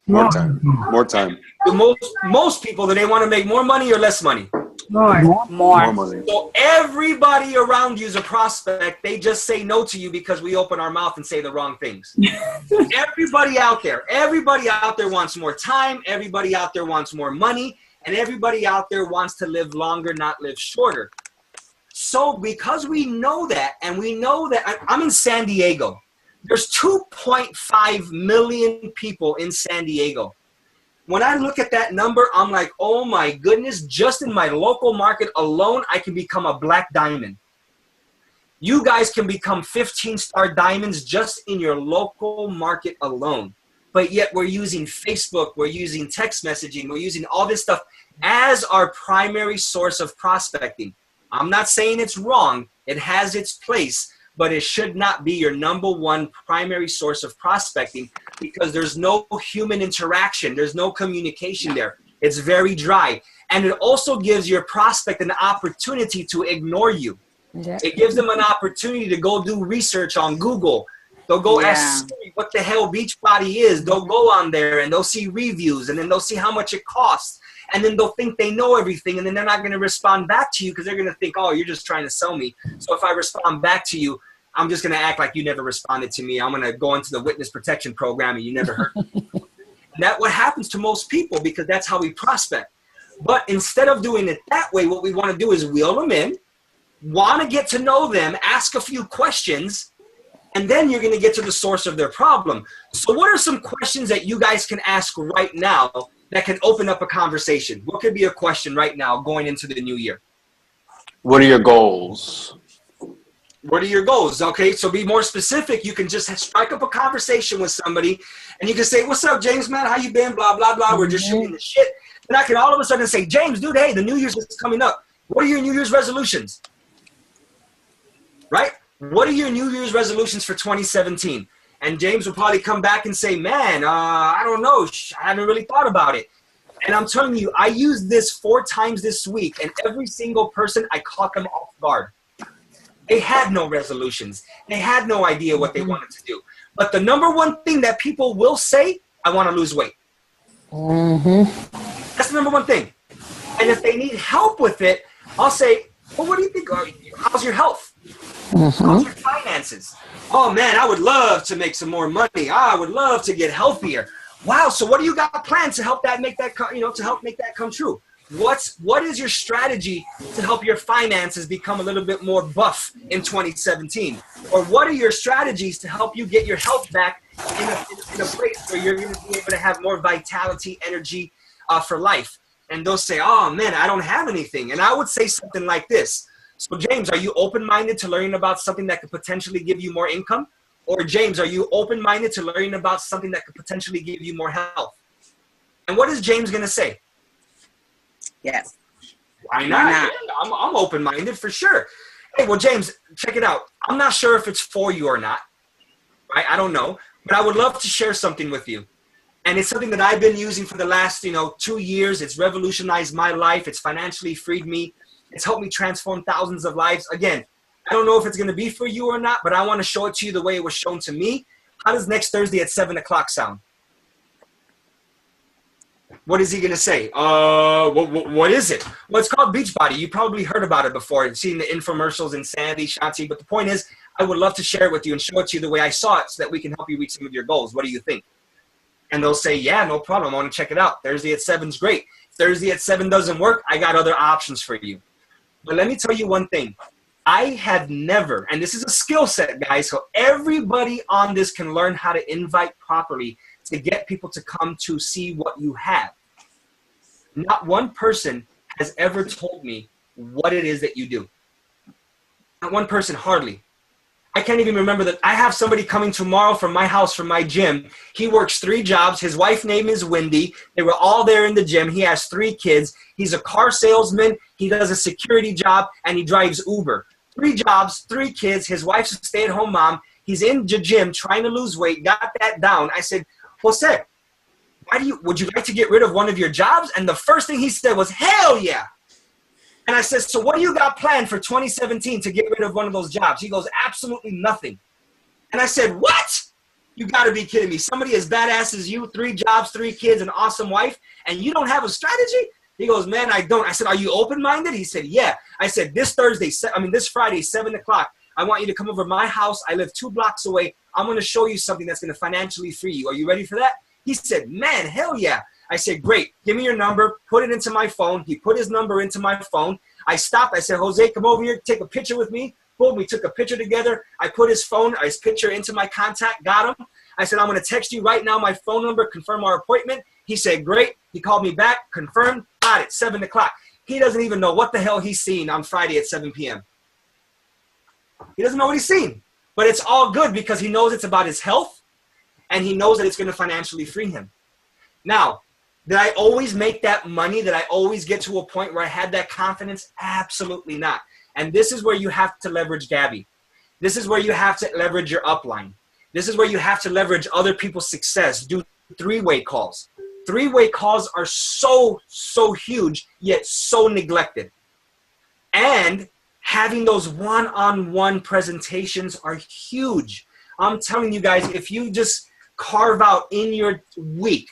More time. More time. Do most people, do they want to make more money or less money? More money. So everybody around you is a prospect. They just say no to you because we open our mouth and say the wrong things. everybody out there wants more time. Everybody out there wants more money. And everybody out there wants to live longer, not live shorter. So because we know that, and we know that, I'm in San Diego. There's 2.5 million people in San Diego. When I look at that number, I'm like, oh my goodness, just in my local market alone, I can become a black diamond. You guys can become 15-star diamonds just in your local market alone. But yet we're using Facebook, we're using text messaging, we're using all this stuff as our primary source of prospecting. I'm not saying it's wrong. It has its place, but it should not be your number one primary source of prospecting, because there's no human interaction. There's no communication there. It's very dry. And it also gives your prospect an opportunity to ignore you. Yeah. It gives them an opportunity to go do research on Google. They'll go ask Siri what the hell Beachbody is. They'll go on there and they'll see reviews, and then they'll see how much it costs. And then they'll think they know everything, and then they're not going to respond back to you, because they're going to think, oh, you're just trying to sell me. So if I respond back to you, I'm just going to act like you never responded to me. I'm going to go into the witness protection program and you never heard me. And that's what happens to most people, because that's how we prospect. But instead of doing it that way, what we want to do is wheel them in, want to get to know them, ask a few questions, and then you're going to get to the source of their problem. So what are some questions that you guys can ask right now that can open up a conversation? What could be a question right now going into the new year? What are your goals? What are your goals? Okay, so be more specific. You can just strike up a conversation with somebody, and you can say, "What's up, James, man? How you been? Blah, blah, blah." We're just shooting the shit. And I can all of a sudden say, "James, dude, hey, the New Year's is coming up. What are your New Year's resolutions?" Right? What are your New Year's resolutions for 2017? And James will probably come back and say, "Man, I don't know. I haven't really thought about it." And I'm telling you, I used this 4 times this week, and every single person, I caught them off guard. They had no resolutions. They had no idea what they wanted to do. But the number one thing that people will say, "I want to lose weight." That's the number one thing. And if they need help with it, I'll say, "Well, what do you think? How's your health? How's your finances? Oh, man, I would love to make some more money. I would love to get healthier. Wow, so what do you got planned to help that make that come true? What is your strategy to help your finances become a little bit more buff in 2017? Or what are your strategies to help you get your health back in a place where you're going to be able to have more vitality, energy for life?" And they'll say, "Oh, man, I don't have anything." And I would say something like this. So, James, are you open-minded to learning about something that could potentially give you more income? Or, James, are you open-minded to learning about something that could potentially give you more health? And what is James going to say? Yes. Why not? Yeah, I'm open-minded for sure. Hey, well, James, check it out. I'm not sure if it's for you or not. Right? I don't know. But I would love to share something with you. And it's something that I've been using for the last, 2 years. It's revolutionized my life. It's financially freed me. It's helped me transform thousands of lives. Again, I don't know if it's going to be for you or not, but I want to show it to you the way it was shown to me. How does next Thursday at 7 o'clock sound? What is he going to say? What is it? Well, it's called Beachbody. You probably heard about it before and seen the infomercials in Sandy, Shanti. But the point is, I would love to share it with you and show it to you the way I saw it so that we can help you reach some of your goals. What do you think? And they'll say, "Yeah, no problem. I want to check it out. Thursday at 7 is great. Thursday at 7 doesn't work. I got other options for you." But let me tell you one thing. I have never, and this is a skill set, guys, so everybody on this can learn how to invite properly to get people to come to see what you have. Not one person has ever told me what it is that you do. Not one person, hardly. I can't even remember that. I have somebody coming tomorrow from my house, from my gym. He works 3 jobs. His wife's name is Wendy. They were all there in the gym. He has 3 kids. He's a car salesman. He does a security job, and he drives Uber. 3 jobs, 3 kids. His wife's a stay-at-home mom. He's in the gym trying to lose weight, got that down. I said, "Jose, would you like to get rid of one of your jobs?" And the first thing he said was, "Hell yeah." And I said, "So what do you got planned for 2017 to get rid of one of those jobs?" He goes, "Absolutely nothing." And I said, "What? You got to be kidding me. Somebody as badass as you, 3 jobs, 3 kids, an awesome wife, and you don't have a strategy?" He goes, "Man, I don't." I said, "Are you open-minded?" He said, "Yeah." I said, this Friday, 7 o'clock, I want you to come over to my house. I live 2 blocks away. I'm going to show you something that's going to financially free you. Are you ready for that? He said, "Man, hell yeah." I said, "Great. Give me your number. Put it into my phone." He put his number into my phone. I stopped. I said, "Jose, come over here. Take a picture with me." Boom, we took a picture together. I put his picture into my contact, got him. I said, "I'm going to text you right now my phone number, confirm our appointment." He said, "Great." He called me back, confirmed, got it, 7 o'clock. He doesn't even know what the hell he's seen on Friday at 7 p.m. He doesn't know what he's seen. But it's all good because he knows it's about his health, and he knows that it's going to financially free him. Now, did I always make that money? Did I always get to a point where I had that confidence? Absolutely not. And this is where you have to leverage Gabby. This is where you have to leverage your upline. This is where you have to leverage other people's success. Do 3-way calls. 3-way calls are so huge, yet so neglected. And having those one-on-one presentations are huge. I'm telling you guys, if you just carve out in your week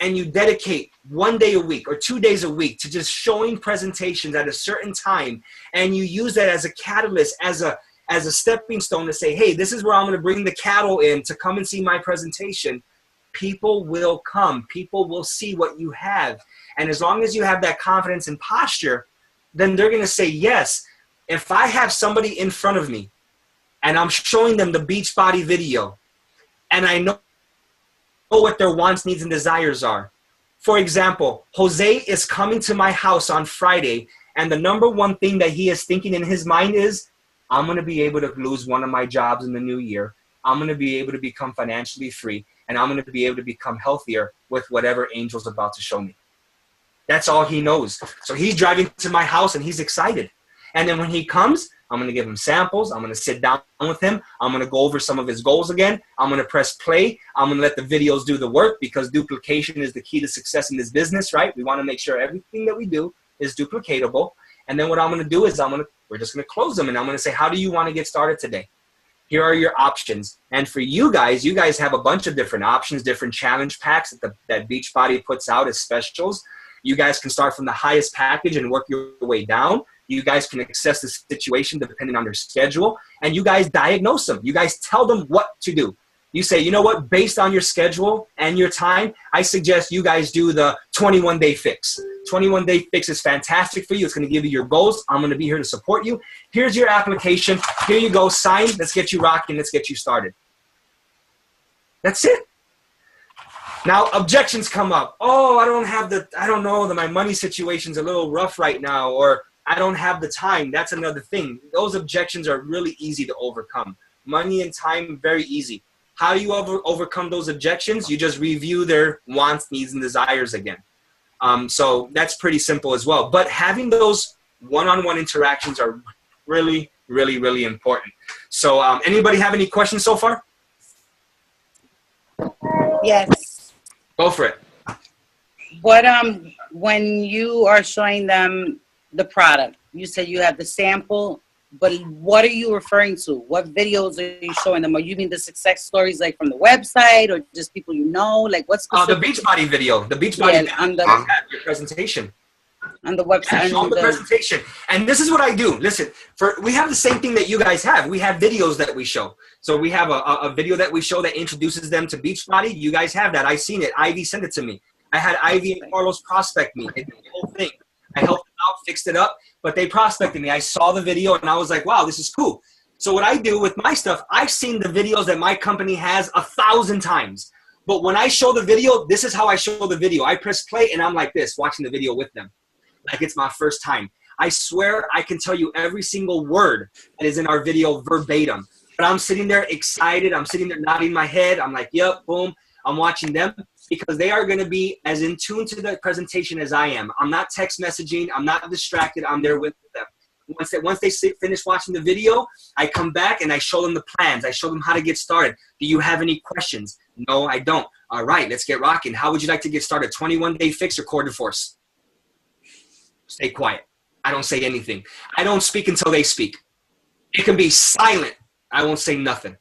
and you dedicate 1 day a week or 2 days a week to just showing presentations at a certain time, and you use that as a catalyst, as a stepping stone to say, "Hey, this is where I'm going to bring the cattle in to come and see my presentation," people will come. People will see what you have. And as long as you have that confidence and posture, then they're going to say yes. If I have somebody in front of me and I'm showing them the Beachbody video and I know what their wants, needs, and desires are. For example, Jose is coming to my house on Friday, and the number one thing that he is thinking in his mind is, I'm going to be able to lose one of my jobs in the new year. I'm going to be able to become financially free, and I'm going to be able to become healthier with whatever Angel's about to show me. That's all he knows. So he's driving to my house and he's excited. And then when he comes, I'm going to give him samples. I'm going to sit down with him. I'm going to go over some of his goals again. I'm going to press play. I'm going to let the videos do the work, because duplication is the key to success in this business, right? We want to make sure everything that we do is duplicatable. And then what I'm going to do is we're just going to close them, and I'm going to say, how do you want to get started today? Here are your options. And for you guys have a bunch of different options, different challenge packs that Beachbody puts out as specials. You guys can start from the highest package and work your way down. You guys can assess the situation depending on their schedule, and you guys diagnose them. You guys tell them what to do. You say, you know what, based on your schedule and your time, I suggest you guys do the 21-day fix. 21-day fix is fantastic for you. It's going to give you your goals. I'm going to be here to support you. Here's your application. Here you go. Sign. Let's get you rocking. Let's get you started. That's it. Now, objections come up. Oh, I don't know that my money situation's a little rough right now, or I don't have the time. That's another thing. Those objections are really easy to overcome. Money and time, very easy. How do you overcome those objections? You just review their wants, needs, and desires again. So that's pretty simple as well. But having those one-on-one interactions are really, really, really important. So anybody have any questions so far? Yes. Go for it. What when you are showing them the product, you said you have the sample, but what are you referring to? What videos are you showing them? Are you mean the success stories like from the website, or just people you know? Like what's the Beachbody video? The Beachbody on the your presentation. On the website. Show the presentation. And this is what I do. Listen, we have the same thing that you guys have. We have videos that we show. So we have a video that we show that introduces them to Beachbody. You guys have that. I seen it. Ivy sent it to me. I had Ivy and Carlos prospect me. They did the whole thing. I helped them out, fixed it up, but they prospected me. I saw the video and I was like, wow, this is cool. So what I do with my stuff, I've seen the videos that my company has 1,000 times. But when I show the video, this is how I show the video. I press play and I'm like this, watching the video with them. Like it's my first time. I swear I can tell you every single word that is in our video verbatim. But I'm sitting there excited. I'm sitting there nodding my head. I'm like, yep, boom. I'm watching them because they are going to be as in tune to the presentation as I am. I'm not text messaging. I'm not distracted. I'm there with them. Once they finish watching the video, I come back and I show them the plans. I show them how to get started. Do you have any questions? No, I don't. All right, let's get rocking. How would you like to get started? 21-day fix or core de force? Stay quiet. I don't say anything. I don't speak until they speak. It can be silent. I won't say nothing.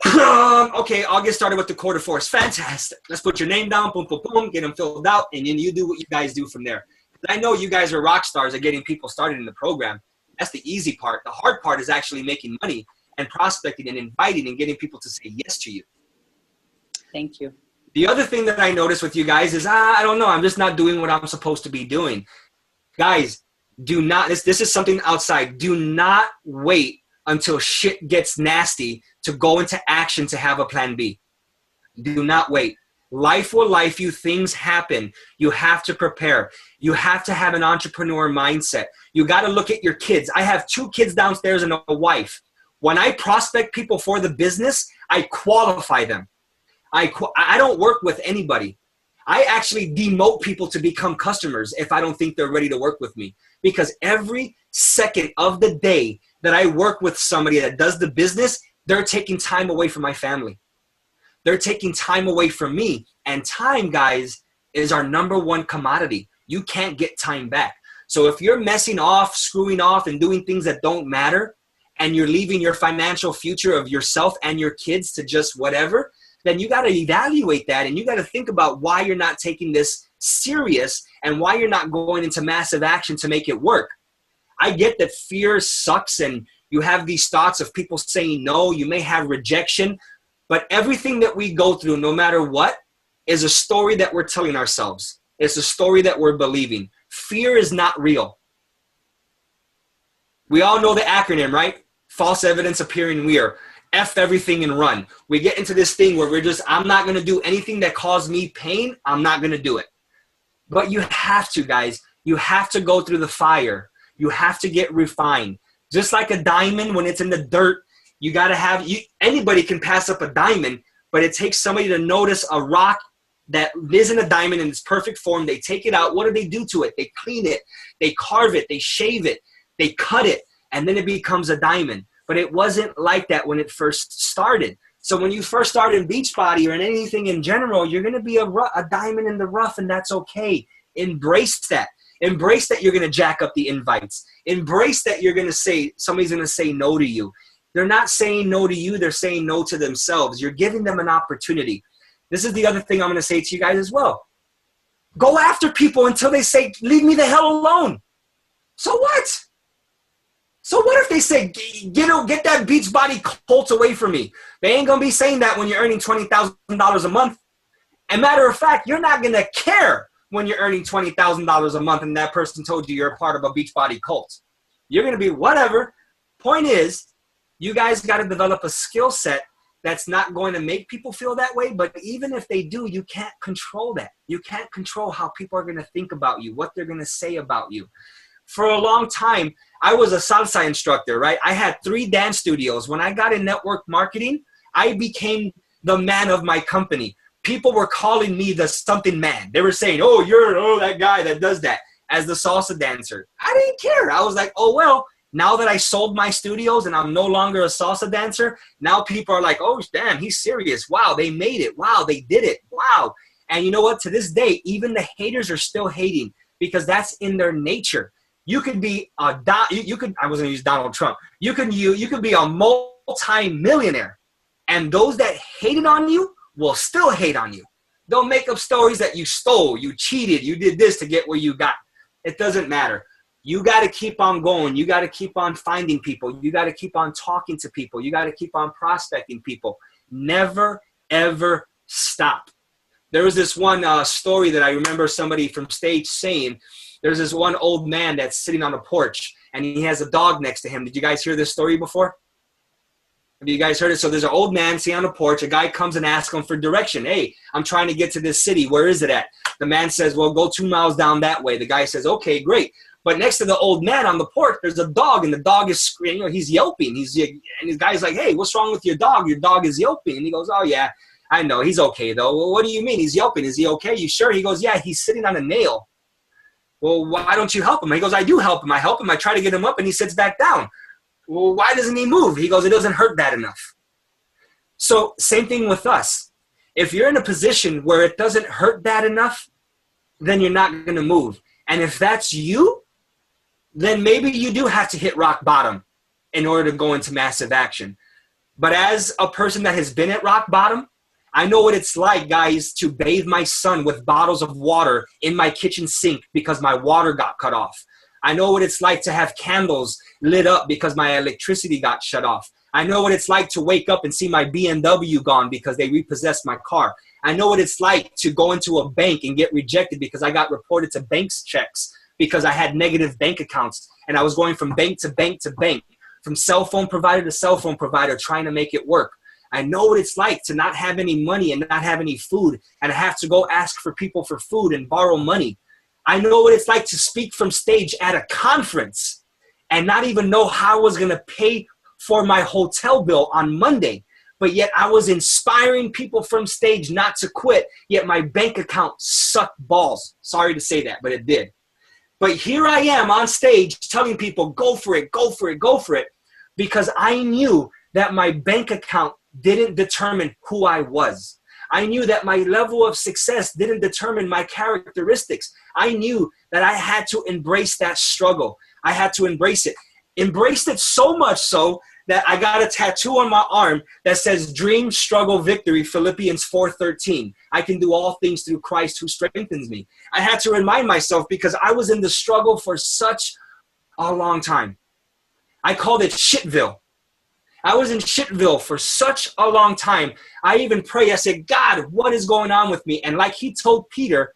Okay, I'll get started with the core de force. Fantastic. Let's put your name down, boom, boom, boom, get them filled out, and then you do what you guys do from there. I know you guys are rock stars at getting people started in the program. That's the easy part. The hard part is actually making money and prospecting and inviting and getting people to say yes to you. Thank you. The other thing that I notice with you guys is, I don't know, I'm just not doing what I'm supposed to be doing. Guys, do not, this is something outside. Do not wait until shit gets nasty to go into action to have a plan B. Do not wait. Life will life you. Things happen. You have to prepare. You have to have an entrepreneur mindset. You got to look at your kids. I have 2 kids downstairs and a wife. When I prospect people for the business, I qualify them. I don't work with anybody. I actually demote people to become customers if I don't think they're ready to work with me. Because every second of the day that I work with somebody that does the business, they're taking time away from my family. They're taking time away from me. And time, guys, is our #1 commodity. You can't get time back. So if you're messing off, screwing off, and doing things that don't matter, and you're leaving your financial future of yourself and your kids to just whatever, then you got to evaluate that, and you got to think about why you're not taking this serious and why you're not going into massive action to make it work. I get that fear sucks and you have these thoughts of people saying no, you may have rejection, but everything that we go through, no matter what, is a story that we're telling ourselves. It's a story that we're believing. Fear is not real. We all know the acronym, right? False evidence appearing real. F everything and run. We get into this thing where we're just, I'm not going to do anything that caused me pain. I'm not going to do it. But you have to, guys. You have to go through the fire. You have to get refined. Just like a diamond, when it's in the dirt, you got to have, anybody can pass up a diamond, but it takes somebody to notice a rock that isn't a diamond in its perfect form. They take it out. What do they do to it? They clean it. They carve it. They shave it. They cut it. And then it becomes a diamond. But it wasn't like that when it first started. So when you first start in Beachbody or in anything in general, you're going to be a diamond in the rough, and that's okay. Embrace that. Embrace that you're going to jack up the invites. Embrace that you're going to say, somebody's going to say no to you. They're not saying no to you. They're saying no to themselves. You're giving them an opportunity. This is the other thing I'm going to say to you guys as well. Go after people until they say, leave me the hell alone. So what? So what if they say, get that Beachbody cult away from me? They ain't going to be saying that when you're earning $20,000 a month. And matter of fact, you're not going to care when you're earning $20,000 a month and that person told you you're a part of a Beachbody cult. You're going to be whatever. Point is, you guys got to develop a skill set that's not going to make people feel that way. But even if they do, you can't control that. You can't control how people are going to think about you, what they're going to say about you. For a long time, I was a salsa instructor, right? I had 3 dance studios. When I got in network marketing, I became the man of my company. People were calling me the something man. They were saying, oh, you're that guy that does that as the salsa dancer. I didn't care. I was like, oh, well, now that I sold my studios and I'm no longer a salsa dancer, now people are like, oh, damn, he's serious. Wow, they made it. Wow, they did it. Wow. And you know what? To this day, even the haters are still hating because that's in their nature. You could be I wasn't going to use Donald Trump. You could be a multi-millionaire, and those that hated on you will still hate on you. They'll make up stories that you stole, you cheated, you did this to get where you got. It doesn't matter. You got to keep on going. You got to keep on finding people. You got to keep on talking to people. You got to keep on prospecting people. Never, ever stop. There was this one story that I remember somebody from stage saying. There's this one old man that's sitting on a porch, and he has a dog next to him. Did you guys hear this story before? Have you guys heard it? So there's an old man sitting on a porch. A guy comes and asks him for direction. Hey, I'm trying to get to this city. Where is it at? The man says, well, go 2 miles down that way. The guy says, okay, great. But next to the old man on the porch, there's a dog, and the dog is screaming. He's yelping. And the guy's like, hey, what's wrong with your dog? Your dog is yelping. And he goes, oh, yeah, I know. He's okay, though. Well, what do you mean he's yelping? Is he okay? You sure? He goes, yeah, he's sitting on a nail. Well, why don't you help him? He goes, I do help him. I help him. I try to get him up, and he sits back down. Well, why doesn't he move? He goes, it doesn't hurt that enough. So same thing with us. If you're in a position where it doesn't hurt that enough, then you're not going to move. And if that's you, then maybe you do have to hit rock bottom in order to go into massive action. But as a person that has been at rock bottom, I know what it's like, guys, to bathe my son with bottles of water in my kitchen sink because my water got cut off. I know what it's like to have candles lit up because my electricity got shut off. I know what it's like to wake up and see my BMW gone because they repossessed my car. I know what it's like to go into a bank and get rejected because I got reported to bank's checks because I had negative bank accounts and I was going from bank to bank to bank, from cell phone provider to cell phone provider trying to make it work. I know what it's like to not have any money and not have any food and have to go ask for people for food and borrow money. I know what it's like to speak from stage at a conference and not even know how I was going to pay for my hotel bill on Monday. But yet I was inspiring people from stage not to quit, yet my bank account sucked balls. Sorry to say that, but it did. But here I am on stage telling people, go for it, go for it, go for it, because I knew that my bank account didn't determine who I was. I knew that my level of success didn't determine my characteristics. I knew that I had to embrace that struggle. I had to embrace it. Embraced it so much so that I got a tattoo on my arm that says dream, struggle, victory, Philippians 4:13. I can do all things through Christ who strengthens me. I had to remind myself because I was in the struggle for such a long time. I called it Shitville. I was in Shitville for such a long time. I even prayed. I said, God, what is going on with me? And like he told Peter,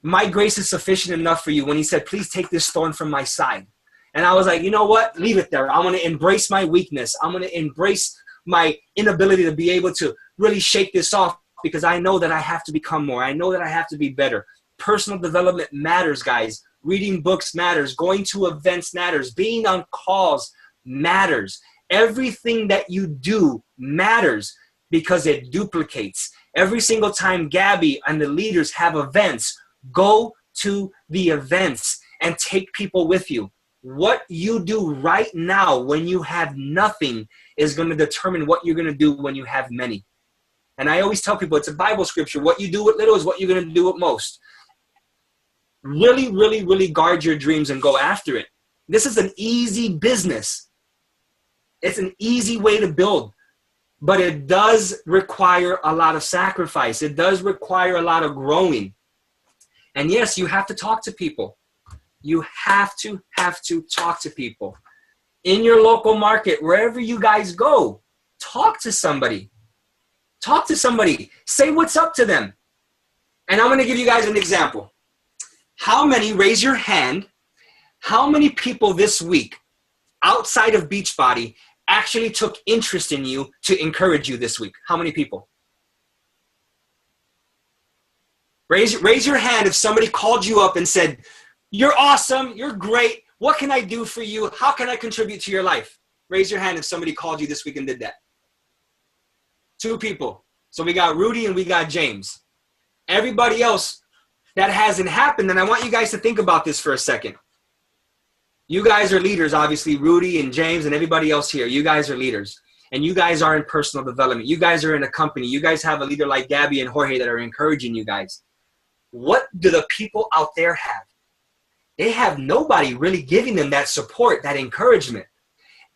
my grace is sufficient enough for you when he said, please take this thorn from my side. And I was like, you know what? Leave it there. I'm going to embrace my weakness. I'm going to embrace my inability to be able to really shake this off because I know that I have to become more. I know that I have to be better. Personal development matters, guys. Reading books matters. Going to events matters. Being on calls matters. Everything that you do matters because it duplicates. Every single time Gabby and the leaders have events, go to the events and take people with you. What you do right now when you have nothing is going to determine what you're going to do when you have many. And I always tell people, it's a Bible scripture. What you do with little is what you're going to do with most. Really, really, really guard your dreams and go after it. This is an easy business. It's an easy way to build. But it does require a lot of sacrifice. It does require a lot of growing. And yes, you have to talk to people. You have to talk to people. In your local market, wherever you guys go, talk to somebody. Talk to somebody. Say what's up to them. And I'm going to give you guys an example. How many, raise your hand, how many people this week outside of Beachbody actually took interest in you to encourage you this week? How many people? Raise your hand if somebody called you up and said, you're awesome, you're great, what can I do for you? How can I contribute to your life? Raise your hand if somebody called you this week and did that. 2 people. So we got Rudy and we got James. Everybody else, that hasn't happened, and I want you guys to think about this for a second. You guys are leaders, obviously, Rudy and James and everybody else here. You guys are leaders, and you guys are in personal development. You guys are in a company. You guys have a leader like Gabby and Jorge that are encouraging you guys. What do the people out there have? They have nobody really giving them that support, that encouragement.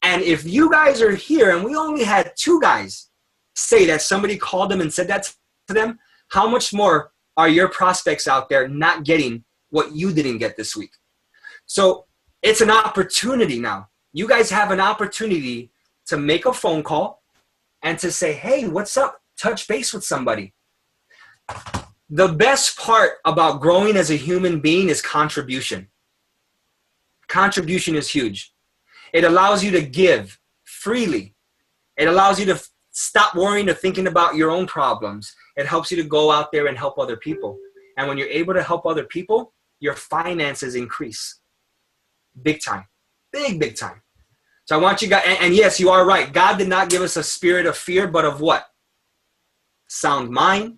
And if you guys are here, and we only had 2 guys say that somebody called them and said that to them, how much more are your prospects out there not getting what you didn't get this week? So it's an opportunity now. You guys have an opportunity to make a phone call and to say, hey, what's up? Touch base with somebody. The best part about growing as a human being is contribution. Contribution is huge. It allows you to give freely. It allows you to stop worrying or thinking about your own problems. It helps you to go out there and help other people. And when you're able to help other people, your finances increase. Big time. Big time. So I want you guys, and yes, you are right. God did not give us a spirit of fear, but of what? Sound mind,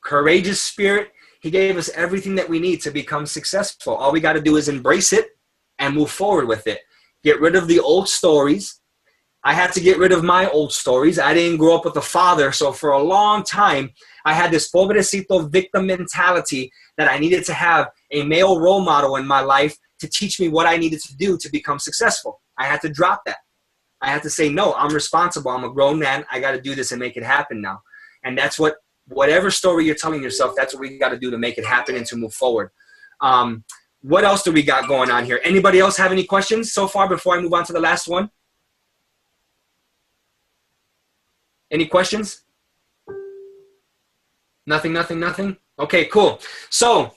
courageous spirit. He gave us everything that we need to become successful. All we got to do is embrace it and move forward with it. Get rid of the old stories. I had to get rid of my old stories. I didn't grow up with a father, so for a long time, I had this pobrecito victim mentality that I needed to have a male role model in my life to teach me what I needed to do to become successful. I had to drop that. I had to say, no, I'm responsible. I'm a grown man. I got to do this and make it happen now. And that's what, whatever story you're telling yourself, that's what we got to do to make it happen and to move forward. What else do we got going on here? Anybody else have any questions so far before I move on to the last one? Any questions? Nothing? Okay, cool. So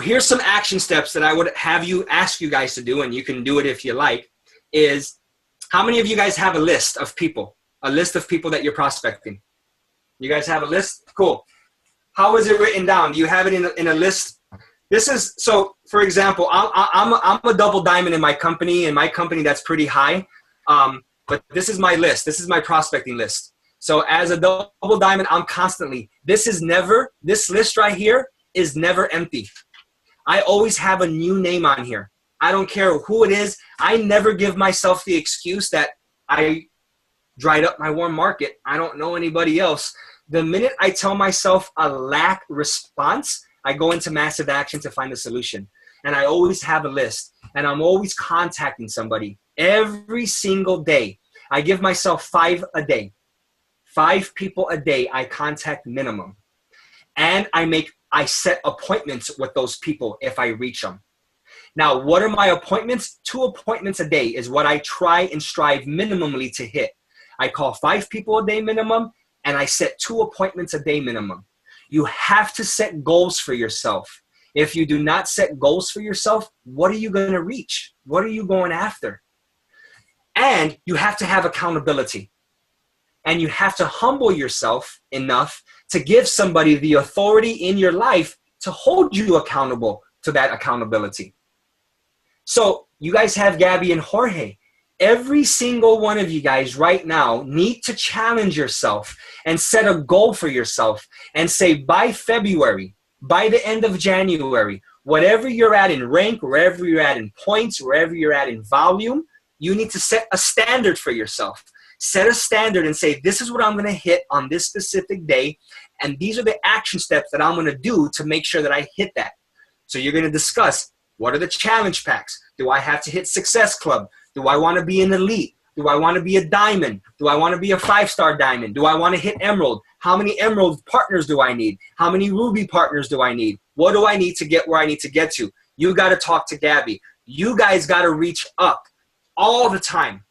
here's some action steps that I would have you ask you guys to do, and you can do it if you like, is how many of you guys have a list of people that you're prospecting? You guys have a list? Cool. How is it written down? Do you have it in a list? This is, so for example, I'm a double diamond in my company, that's pretty high. But this is my list. This is my prospecting list. So as a double diamond, I'm constantly, this list right here is never empty. I always have a new name on here. I don't care who it is. I never give myself the excuse that I dried up my warm market. I don't know anybody else. The minute I tell myself a lack response, I go into massive action to find a solution. And I always have a list, and I'm always contacting somebody every single day. I give myself 5 a day. 5 people a day I contact minimum. And I set appointments with those people if I reach them. Now, what are my appointments? 2 appointments a day is what I try and strive minimally to hit. I call 5 people a day minimum, and I set 2 appointments a day minimum. You have to set goals for yourself. If you do not set goals for yourself, what are you going to reach? What are you going after? And you have to have accountability. And you have to humble yourself enough to give somebody the authority in your life to hold you accountable to that accountability. So you guys have Gabby and Jorge. Every single one of you guys right now need to challenge yourself and set a goal for yourself and say by February, by the end of January, whatever you're at in rank, wherever you're at in points, wherever you're at in volume, you need to set a standard for yourself. Set a standard and say, this is what I'm going to hit on this specific day. And these are the action steps that I'm going to do to make sure that I hit that. So you're going to discuss, what are the challenge packs? Do I have to hit Success Club? Do I want to be an elite? Do I want to be a diamond? Do I want to be a 5-star diamond? Do I want to hit emerald? How many emerald partners do I need? How many ruby partners do I need? What do I need to get where I need to get to? You got to talk to Gabby. You guys got to reach up all the time.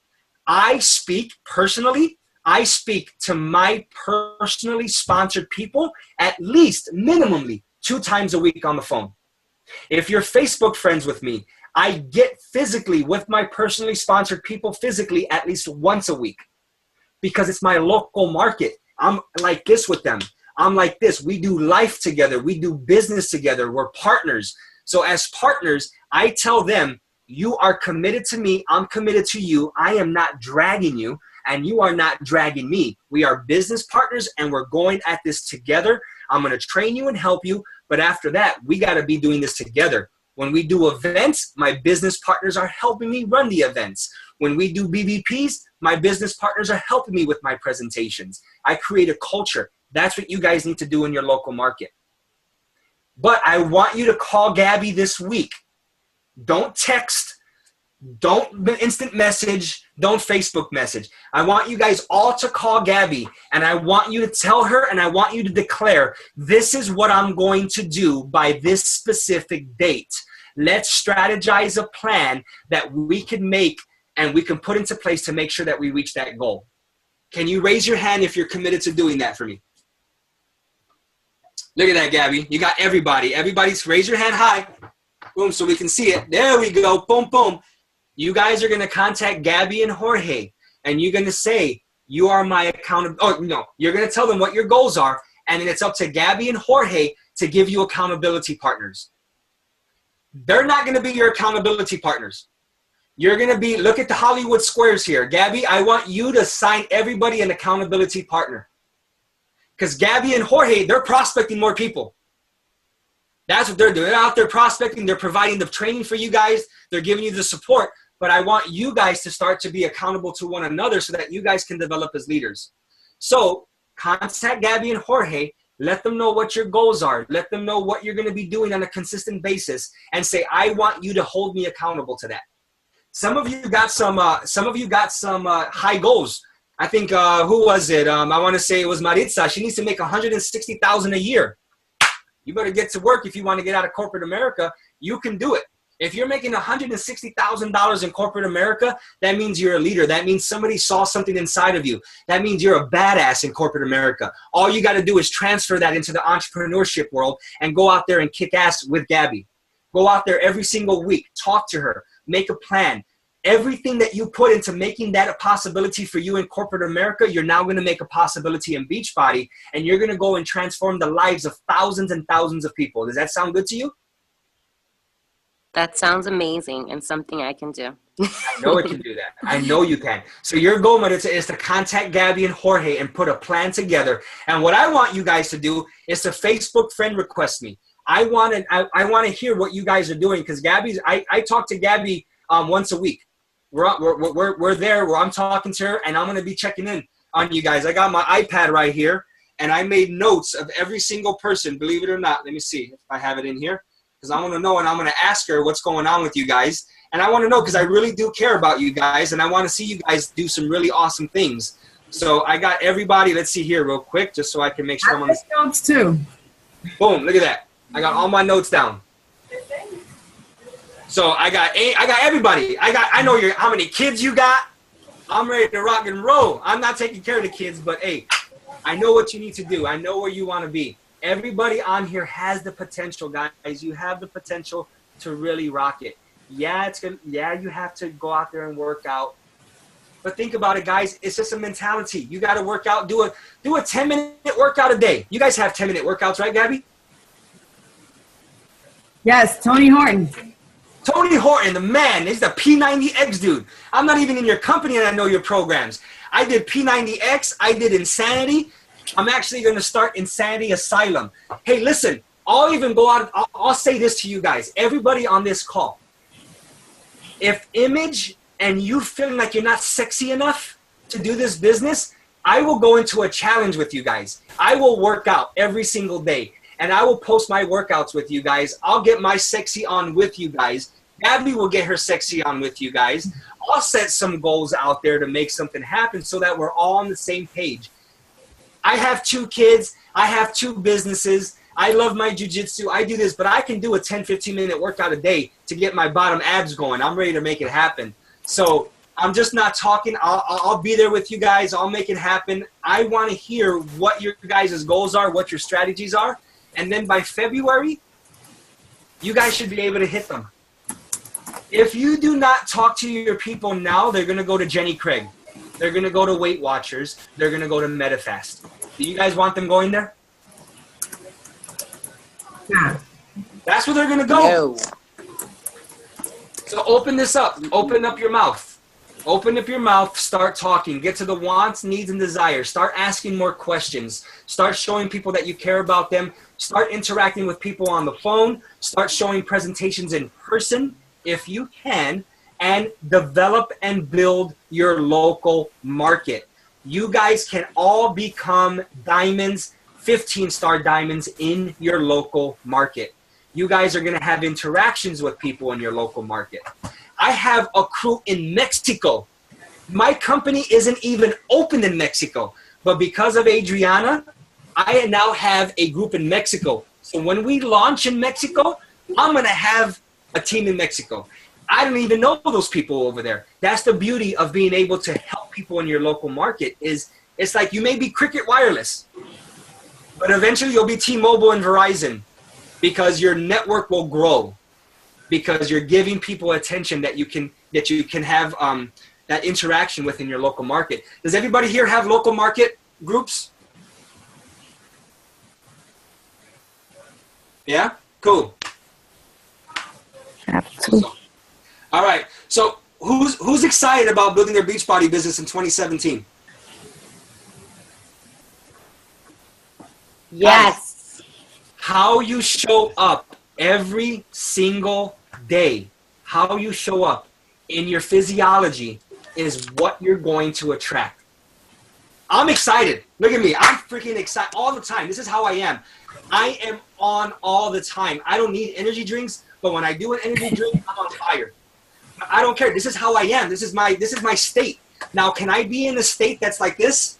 I speak personally. I speak to my personally sponsored people at least minimally 2 times a week on the phone. If you're Facebook friends with me, I get physically with my personally sponsored people physically at least once a week because it's my local market. I'm like this with them. I'm like this. We do life together. We do business together. We're partners. So as partners, I tell them, you are committed to me. I'm committed to you. I am not dragging you and you are not dragging me. We are business partners and we're going at this together. I'm going to train you and help you. But after that, we got to be doing this together. When we do events, my business partners are helping me run the events. When we do BBPs, my business partners are helping me with my presentations. I create a culture. That's what you guys need to do in your local market. But I want you to call Gabby this week. Don't text. Don't instant message. Don't Facebook message. I want you guys all to call Gabby and I want you to tell her and I want you to declare, this is what I'm going to do by this specific date. Let's strategize a plan that we can make and we can put into place to make sure that we reach that goal. Can you raise your hand if you're committed to doing that for me? Look at that, Gabby. You got everybody. Everybody's raise your hand high. Boom, so we can see it. There we go. Boom, boom. You guys are going to contact Gabby and Jorge, and you're going to say, you are my accountability. Oh, no. You're going to tell them what your goals are, and then it's up to Gabby and Jorge to give you accountability partners. They're not going to be your accountability partners. You're going to be, look at the Hollywood squares here. Gabby, I want you to sign everybody an accountability partner. Because Gabby and Jorge, they're prospecting more people. That's what they're doing. They're out there prospecting. They're providing the training for you guys. They're giving you the support. But I want you guys to start to be accountable to one another so that you guys can develop as leaders. So contact Gabby and Jorge. Let them know what your goals are. Let them know what you're going to be doing on a consistent basis and say, I want you to hold me accountable to that. Some of you got some high goals. I think, who was it? I want to say it was Maritza. She needs to make $160,000 a year. You better get to work if you want to get out of corporate America. You can do it. If you're making $160,000 in corporate America, that means you're a leader. That means somebody saw something inside of you. That means you're a badass in corporate America. All you got to do is transfer that into the entrepreneurship world and go out there and kick ass with Gabby. Go out there every single week. Talk to her. Make a plan. Everything that you put into making that a possibility for you in corporate America, you're now going to make a possibility in Beachbody, and you're going to go and transform the lives of thousands and thousands of people. Does that sound good to you? That sounds amazing and something I can do. I know it can do that. I know you can. So your goal, Maritza, is to contact Gabby and Jorge and put a plan together. And what I want you guys to do is to Facebook friend request me. I want to hear what you guys are doing because I talk to Gabby once a week. We're there where I'm talking to her and I'm going to be checking in on you guys. I got my iPad right here and I made notes of every single person, believe it or not. Let me see if I have it in here because I want to know and I'm going to ask her what's going on with you guys. And I want to know because I really do care about you guys and I want to see you guys do some really awesome things. So I got everybody. Let's see here real quick just so I can make sure I'm on this. Notes too. Boom, look at that. I got all my notes down. So I got everybody. I know how many kids you got. I'm ready to rock and roll. I'm not taking care of the kids, but hey, I know what you need to do. I know where you want to be. Everybody on here has the potential, guys. You have the potential to really rock it. Yeah, you have to go out there and work out. But think about it, guys. It's just a mentality. You got to work out. Do a 10-minute workout a day. You guys have 10-minute workouts, right, Gabby? Yes, Tony Horton. Tony Horton, the man, he's the P90X dude. I'm not even in your company and I know your programs. I did P90X, I did Insanity. I'm actually going to start Insanity Asylum. Hey, listen, I'll even go out, I'll say this to you guys, everybody on this call. If image and you feeling like you're not sexy enough to do this business, I will go into a challenge with you guys. I will work out every single day. And I will post my workouts with you guys. I'll get my sexy on with you guys. Abby will get her sexy on with you guys. I'll set some goals out there to make something happen so that we're all on the same page. I have 2 kids. I have 2 businesses. I love my jiu-jitsu. I do this, but I can do a 10, 15-minute workout a day to get my bottom abs going. I'm ready to make it happen. So I'm just not talking. I'll be there with you guys. I'll make it happen. I want to hear what your guys' goals are, what your strategies are. And then by February, you guys should be able to hit them. If you do not talk to your people now, they're going to go to Jenny Craig. They're going to go to Weight Watchers. They're going to go to MetaFast. Do you guys want them going there? Yeah. That's where they're going to go. No. So open this up. Open up your mouth. Open up your mouth, start talking, get to the wants, needs, and desires. Start asking more questions. Start showing people that you care about them. Start interacting with people on the phone. Start showing presentations in person if you can, and develop and build your local market. You guys can all become diamonds, 15-star diamonds in your local market. You guys are going to have interactions with people in your local market. I have a crew in Mexico. My company isn't even open in Mexico. But because of Adriana, I now have a group in Mexico. So when we launch in Mexico, I'm going to have a team in Mexico. I don't even know those people over there. That's the beauty of being able to help people in your local market. Is it's like you may be Cricket Wireless, but eventually you'll be T-Mobile and Verizon because your network will grow. Because you're giving people attention that you can have that interaction with in your local market. Does everybody here have local market groups? Yeah? Cool. Absolutely. All right. So who's excited about building their Beachbody business in 2017? Yes. How you show up every single day, how you show up in your physiology is what you're going to attract. I'm excited. Look at me. I'm freaking excited all the time. This is how I am. I am on all the time. I don't need energy drinks, but when I do an energy drink, I'm on fire. I don't care. This is how I am. This is my state. Now, can I be in a state that's like this?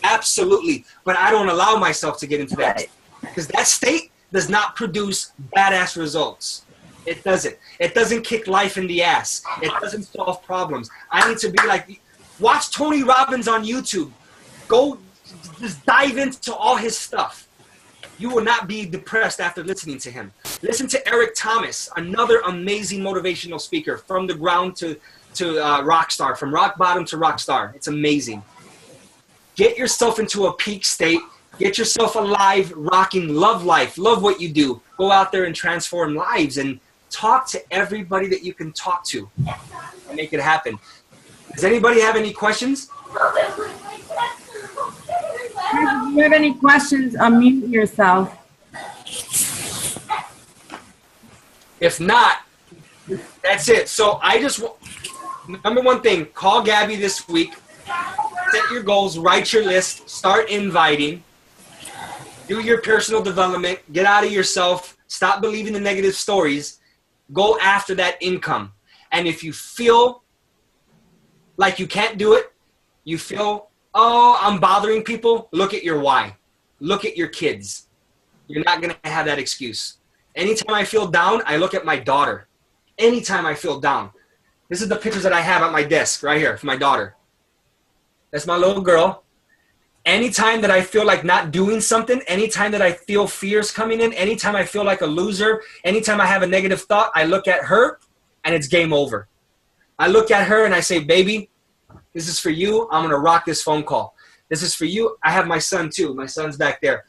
Absolutely. But I don't allow myself to get into that because that state does not produce badass results. It doesn't. It doesn't kick life in the ass. It doesn't solve problems. I need to be like, watch Tony Robbins on YouTube. Go just dive into all his stuff. You will not be depressed after listening to him. Listen to Eric Thomas, another amazing motivational speaker, from the ground to rock star, from rock bottom to rock star. It's amazing. Get yourself into a peak state. Get yourself alive, rocking, love life, love what you do. Go out there and transform lives and talk to everybody that you can talk to and make it happen. Does anybody have any questions? If you have any questions, unmute yourself. If not, that's it. So I just, number one thing, call Gabby this week. Set your goals, write your list, start inviting. Do your personal development, get out of yourself, stop believing the negative stories, go after that income. And if you feel like you can't do it, you feel, oh, I'm bothering people, look at your why. Look at your kids. You're not going to have that excuse. Anytime I feel down, I look at my daughter. Anytime I feel down. This is the pictures that I have at my desk right here for my daughter. That's my little girl. Anytime that I feel like not doing something, anytime that I feel fears coming in, anytime I feel like a loser, anytime I have a negative thought, I look at her and it's game over. I look at her and I say, baby, this is for you. I'm going to rock this phone call. This is for you. I have my son too. My son's back there.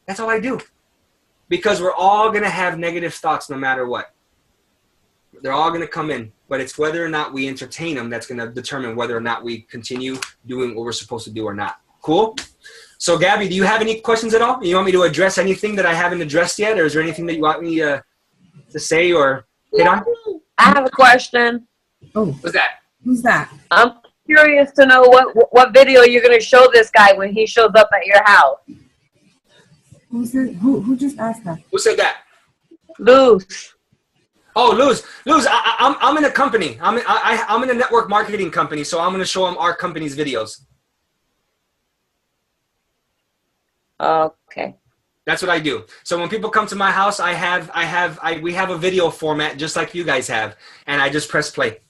That's all I do. Because we're all going to have negative thoughts no matter what. They're all going to come in, but it's whether or not we entertain them that's going to determine whether or not we continue doing what we're supposed to do or not. Cool? So, Gabby, do you have any questions at all? You want me to address anything that I haven't addressed yet, or is there anything that you want me to say or hit on? I have a question. Oh, what's that? Who's that? I'm curious to know what video you're going to show this guy when he shows up at your house. Who just asked that? Who said that? Luz. Oh, Luz, I'm in a company. I'm in a network marketing company, so I'm going to show them our company's videos. Okay. That's what I do. So when people come to my house, we have a video format just like you guys have, and I just press play.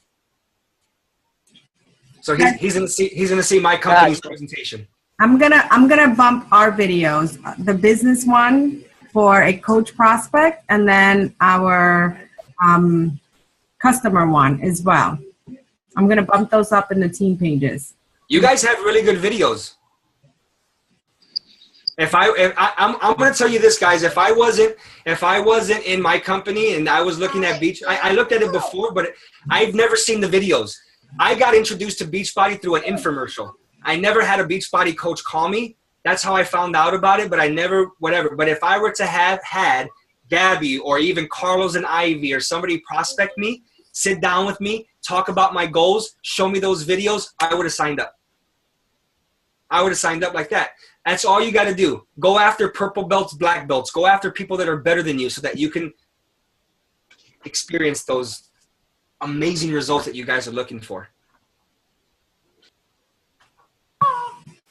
So he's gonna see my company's presentation. I'm gonna bump our videos, the business one for a coach prospect, and then our customer one as well. I'm gonna bump those up in the team pages. You guys have really good videos. I'm going to tell you this, guys. If I wasn't in my company and I was looking at Beach, I looked at it before, but I've never seen the videos. I got introduced to Beachbody through an infomercial. I never had a Beachbody coach call me. That's how I found out about it, but I never, whatever. But if I were to have had Gabby or even Carlos and Ivy or somebody prospect me, sit down with me, talk about my goals, show me those videos, I would have signed up. I would have signed up like that. That's all you got to do. Go after purple belts, black belts. Go after people that are better than you so that you can experience those amazing results that you guys are looking for.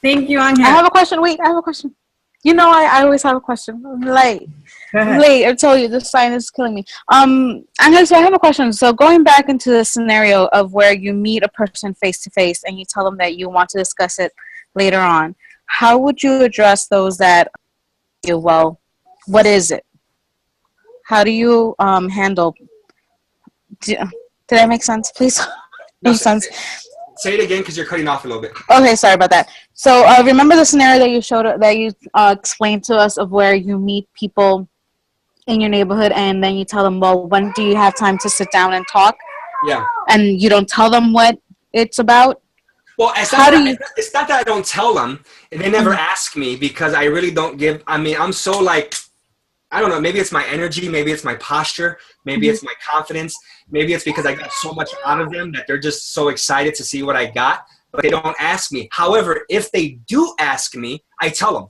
Thank you, Anya. I have a question. Wait, I have a question. You know, I always have a question. I'm late. I'm late. I told you, this sign is killing me. Anya, so I have a question. So going back into the scenario of where you meet a person face to face and you tell them that you want to discuss it later on, how would you address those that, well, what is it? How do you handle? Did that make sense? Please make sense. Say it again because you're cutting off a little bit. Okay, sorry about that. So remember the scenario that you showed, that you explained to us of where you meet people in your neighborhood and then you tell them, well, when do you have time to sit down and talk? Yeah. And you don't tell them what it's about? Well, it's not that I don't tell them. They never ask me because I really don't give. I mean, I'm so like, I don't know, maybe it's my energy, maybe it's my posture, maybe it's my confidence, maybe it's because I got so much out of them that they're just so excited to see what I got, but they don't ask me. However, if they do ask me, I tell them.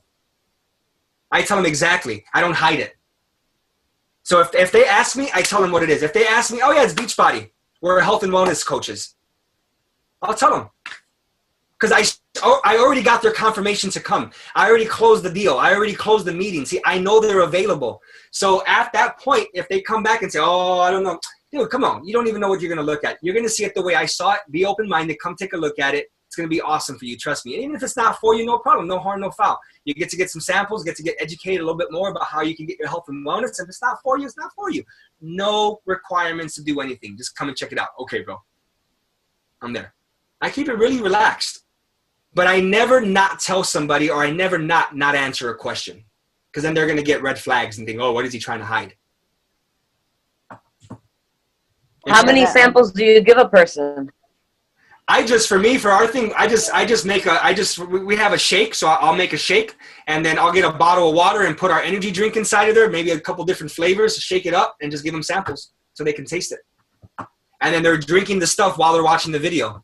I tell them exactly. I don't hide it. So if they ask me, I tell them what it is. If they ask me, oh yeah, it's Beachbody. We're health and wellness coaches. I'll tell them. Because I already got their confirmation to come. I already closed the deal. I already closed the meeting. See, I know they're available. So at that point, if they come back and say, oh, I don't know. Dude, come on. You don't even know what you're going to look at. You're going to see it the way I saw it. Be open-minded. Come take a look at it. It's going to be awesome for you. Trust me. And even if it's not for you, no problem. No harm, no foul. You get to get some samples, get to get educated a little bit more about how you can get your health and wellness. If it's not for you, it's not for you. No requirements to do anything. Just come and check it out. Okay, bro. I'm there. I keep it really relaxed. But I never not tell somebody or I never not answer a question. Because then they're going to get red flags and think, oh, what is he trying to hide? How many samples do you give a person? For our thing, we have a shake. So I'll make a shake and then I'll get a bottle of water and put our energy drink inside of there. Maybe a couple different flavors, shake it up and just give them samples so they can taste it. And then they're drinking the stuff while they're watching the video.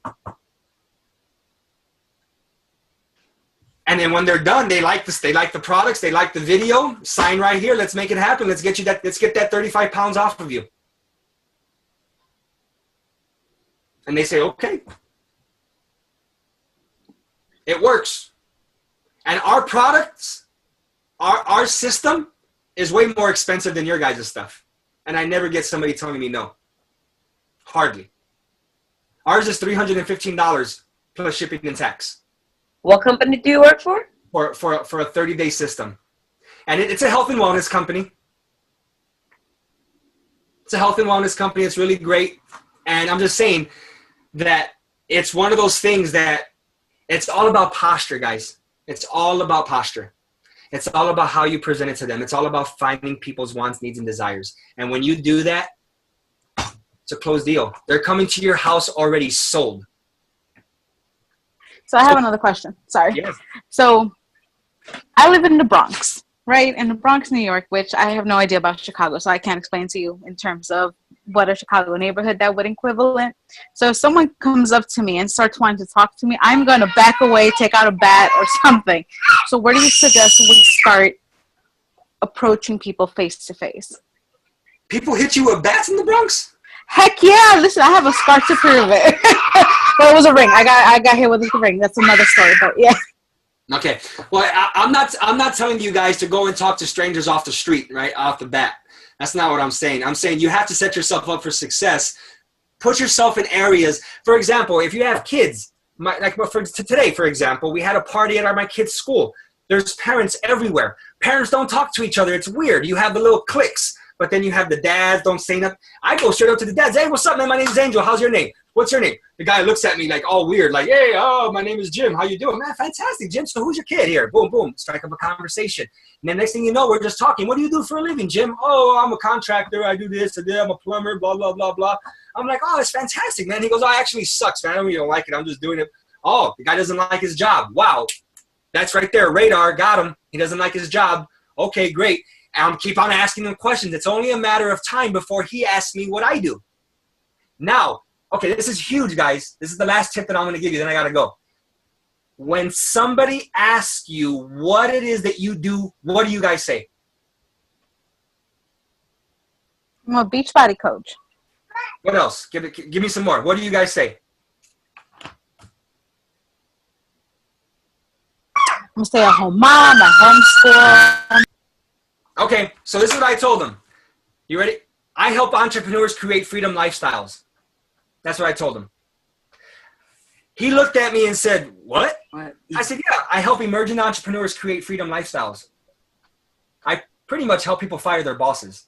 And then when they're done, they like this. They like the products. They like the video. Sign right here. Let's make it happen. Let's get that 35 pounds off of you. And they say, okay. It works. And our products, our system is way more expensive than your guys' stuff. And I never get somebody telling me no. Hardly. Ours is $315 plus shipping and tax. What company do you work for? For a 30-day system. And it's a health and wellness company. It's a health and wellness company. It's really great. And I'm just saying that it's one of those things that it's all about posture, guys. It's all about posture. It's all about how you present it to them. It's all about finding people's wants, needs, and desires. And when you do that, It's a closed deal. They're coming to your house already sold. So I have another question. Sorry. Yes. So I live in the Bronx, right? In the Bronx, New York, which I have no idea about Chicago, so I can't explain to you in terms of what a Chicago neighborhood that would equivalent. So if someone comes up to me and starts wanting to talk to me, I'm going to back away, take out a bat or something. So where do you suggest we start approaching people face to face? People hit you with bats in the Bronx? Heck yeah! Listen, I have a scar to prove it. But it was a ring. I got hit with a ring. That's another story. But yeah. Okay. Well, I'm not telling you guys to go and talk to strangers off the street, right, off the bat. That's not what I'm saying. I'm saying you have to set yourself up for success. Put yourself in areas. For example, if you have kids, today, for example, we had a party at my kid's school. There's parents everywhere. Parents don't talk to each other. It's weird. You have the little cliques, but then you have the dads don't say nothing. I go straight up to the dads. Hey, what's up, man? My name's Angel. How's your name? What's your name? The guy looks at me like all weird, like, hey, oh, my name is Jim. How you doing? Man, fantastic, Jim. So who's your kid here? Boom, boom. Strike up a conversation. And then next thing you know, we're just talking. What do you do for a living, Jim? Oh, I'm a contractor. I do this. I'm a plumber, blah, blah, blah, blah. I'm like, oh, that's fantastic, man. He goes, oh, it actually sucks, man. I really don't like it. I'm just doing it. Oh, the guy doesn't like his job. Wow. That's right there. Radar. Got him. He doesn't like his job. Okay, great. And keep on asking him questions. It's only a matter of time before he asks me what I do. Now, okay, this is huge, guys. This is the last tip that I'm going to give you, then I got to go. When somebody asks you what it is that you do, what do you guys say? I'm a beach body coach. What else? Give me some more. What do you guys say? I'm a stay-at-home mom. I homeschool. Okay, so this is what I told him. You ready? I help entrepreneurs create freedom lifestyles. That's what I told him. He looked at me and said, what? I said, yeah, I help emerging entrepreneurs create freedom lifestyles. I pretty much help people fire their bosses.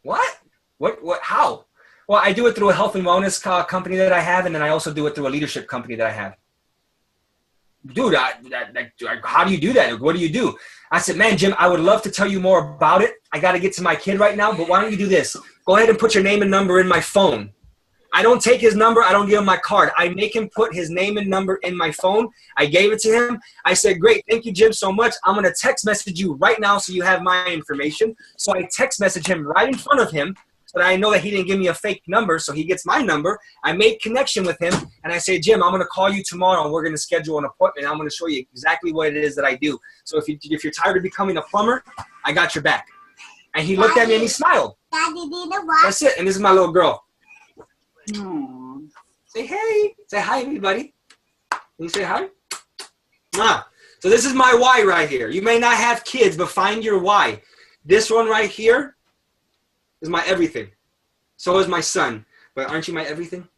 What? What? How? Well, I do it through a health and wellness company that I have, and then I also do it through a leadership company that I have. Dude, how do you do that? What do you do? I said, man, Jim, I would love to tell you more about it. I got to get to my kid right now, but why don't you do this? Go ahead and put your name and number in my phone. I don't take his number. I don't give him my card. I make him put his name and number in my phone. I gave it to him. I said, great. Thank you, Jim, so much. I'm going to text message you right now so you have my information. So I text message him right in front of him so that I know that he didn't give me a fake number, so he gets my number. I made connection with him, and I say, Jim, I'm going to call you tomorrow, and we're going to schedule an appointment. I'm going to show you exactly what it is that I do. So if you're tired of becoming a plumber, I got your back. And he looked at me and he smiled. Daddy, that's it. And this is my little girl. Aww. Say hey. Say hi, everybody. Can you say hi? So this is my why right here. You may not have kids, but find your why. This one right here is my everything. So is my son. But aren't you my everything?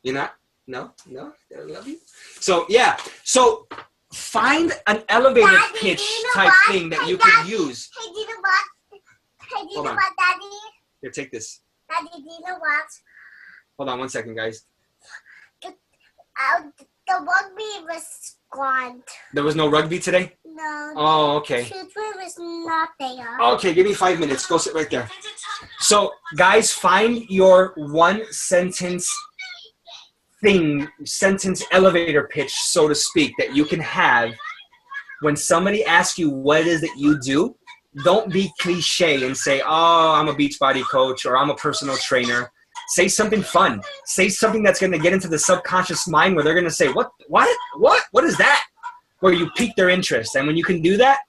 You're not? No? No? I love you. So, yeah. So find an elevator Daddy, pitch type thing that you can use. Hey, do you know what? Hey, do you know what, Daddy? Here, take this. Daddy, do you know what? Hold on 1 second, guys. The rugby was gone. There was no rugby today? No. Oh, okay. Children was not there. Okay, give me 5 minutes. Go sit right there. So, guys, find your one sentence elevator pitch, so to speak, that you can have when somebody asks you what it is that you do. Don't be cliche and say, oh, I'm a Beachbody coach or I'm a personal trainer. Say something fun. Say something that's going to get into the subconscious mind where they're going to say, what is that? Where you pique their interest. And when you can do that,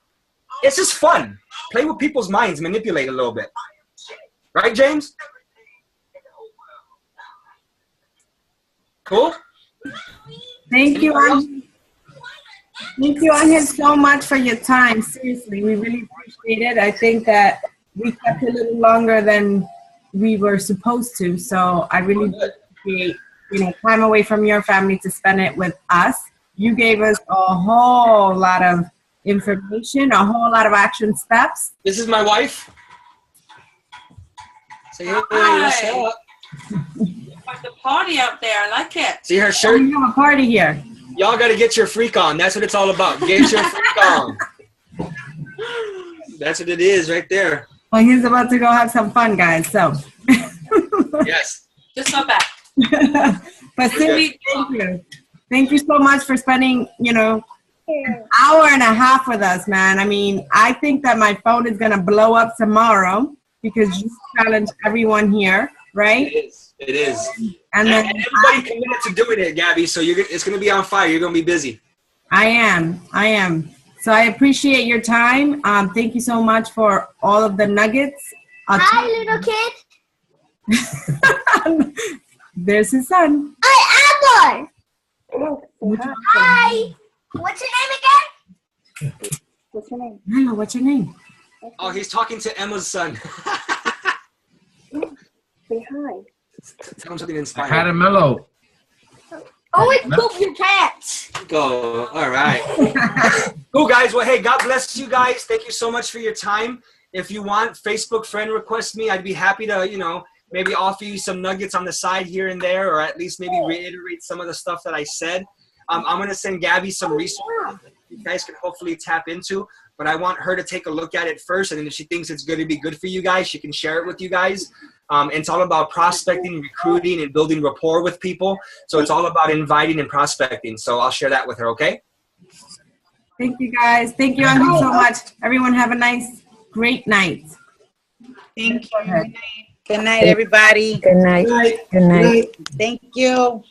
it's just fun. Play with people's minds, manipulate a little bit. Right, James? Cool? Thank you, Angel. Thank you, Angel, so much for your time. Seriously, we really appreciate it. I think that we kept a little longer than we were supposed to, so I really appreciate time away from your family to spend it with us. You gave us a whole lot of information, a whole lot of action steps. This is my wife. Say hey, what's up? Like the party out there, I like it. See her shirt? We have a party here. Y'all got to get your freak on. That's what it's all about. Get your freak on. That's what it is right there. Well, he's about to go have some fun, guys, so. Yes. Just go back. But Cindy, thank you. Thank you so much for spending, an hour and a half with us, man. I mean, I think that my phone is going to blow up tomorrow because you challenged everyone here, right? It is. And then everybody committed to doing it, Gabby. So it's going to be on fire. You're going to be busy. I am. So I appreciate your time. Thank you so much for all of the nuggets. Hi, little kid. There's his son. Hi, Amber. Hi. What's your name again? What's your name? Hello, what's your name? Oh, he's talking to Emma's son. Say hi. Tell him something inspiring. Caramello. Oh, it's poop your pants. Go. All right. Cool, guys. Well, hey, God bless you guys. Thank you so much for your time. If you want, Facebook friend request me. I'd be happy to, maybe offer you some nuggets on the side here and there, or at least maybe reiterate some of the stuff that I said. I'm going to send Gabby some resources that you guys can hopefully tap into, but I want her to take a look at it first, and then if she thinks it's going to be good for you guys, she can share it with you guys. It's all about prospecting, recruiting, and building rapport with people. So it's all about inviting and prospecting. So I'll share that with her, okay? Thank you, guys. Thank you, Angie, so much. Everyone have a nice, great night. Thank you. Good night, everybody. Good night. Good night. Thank you.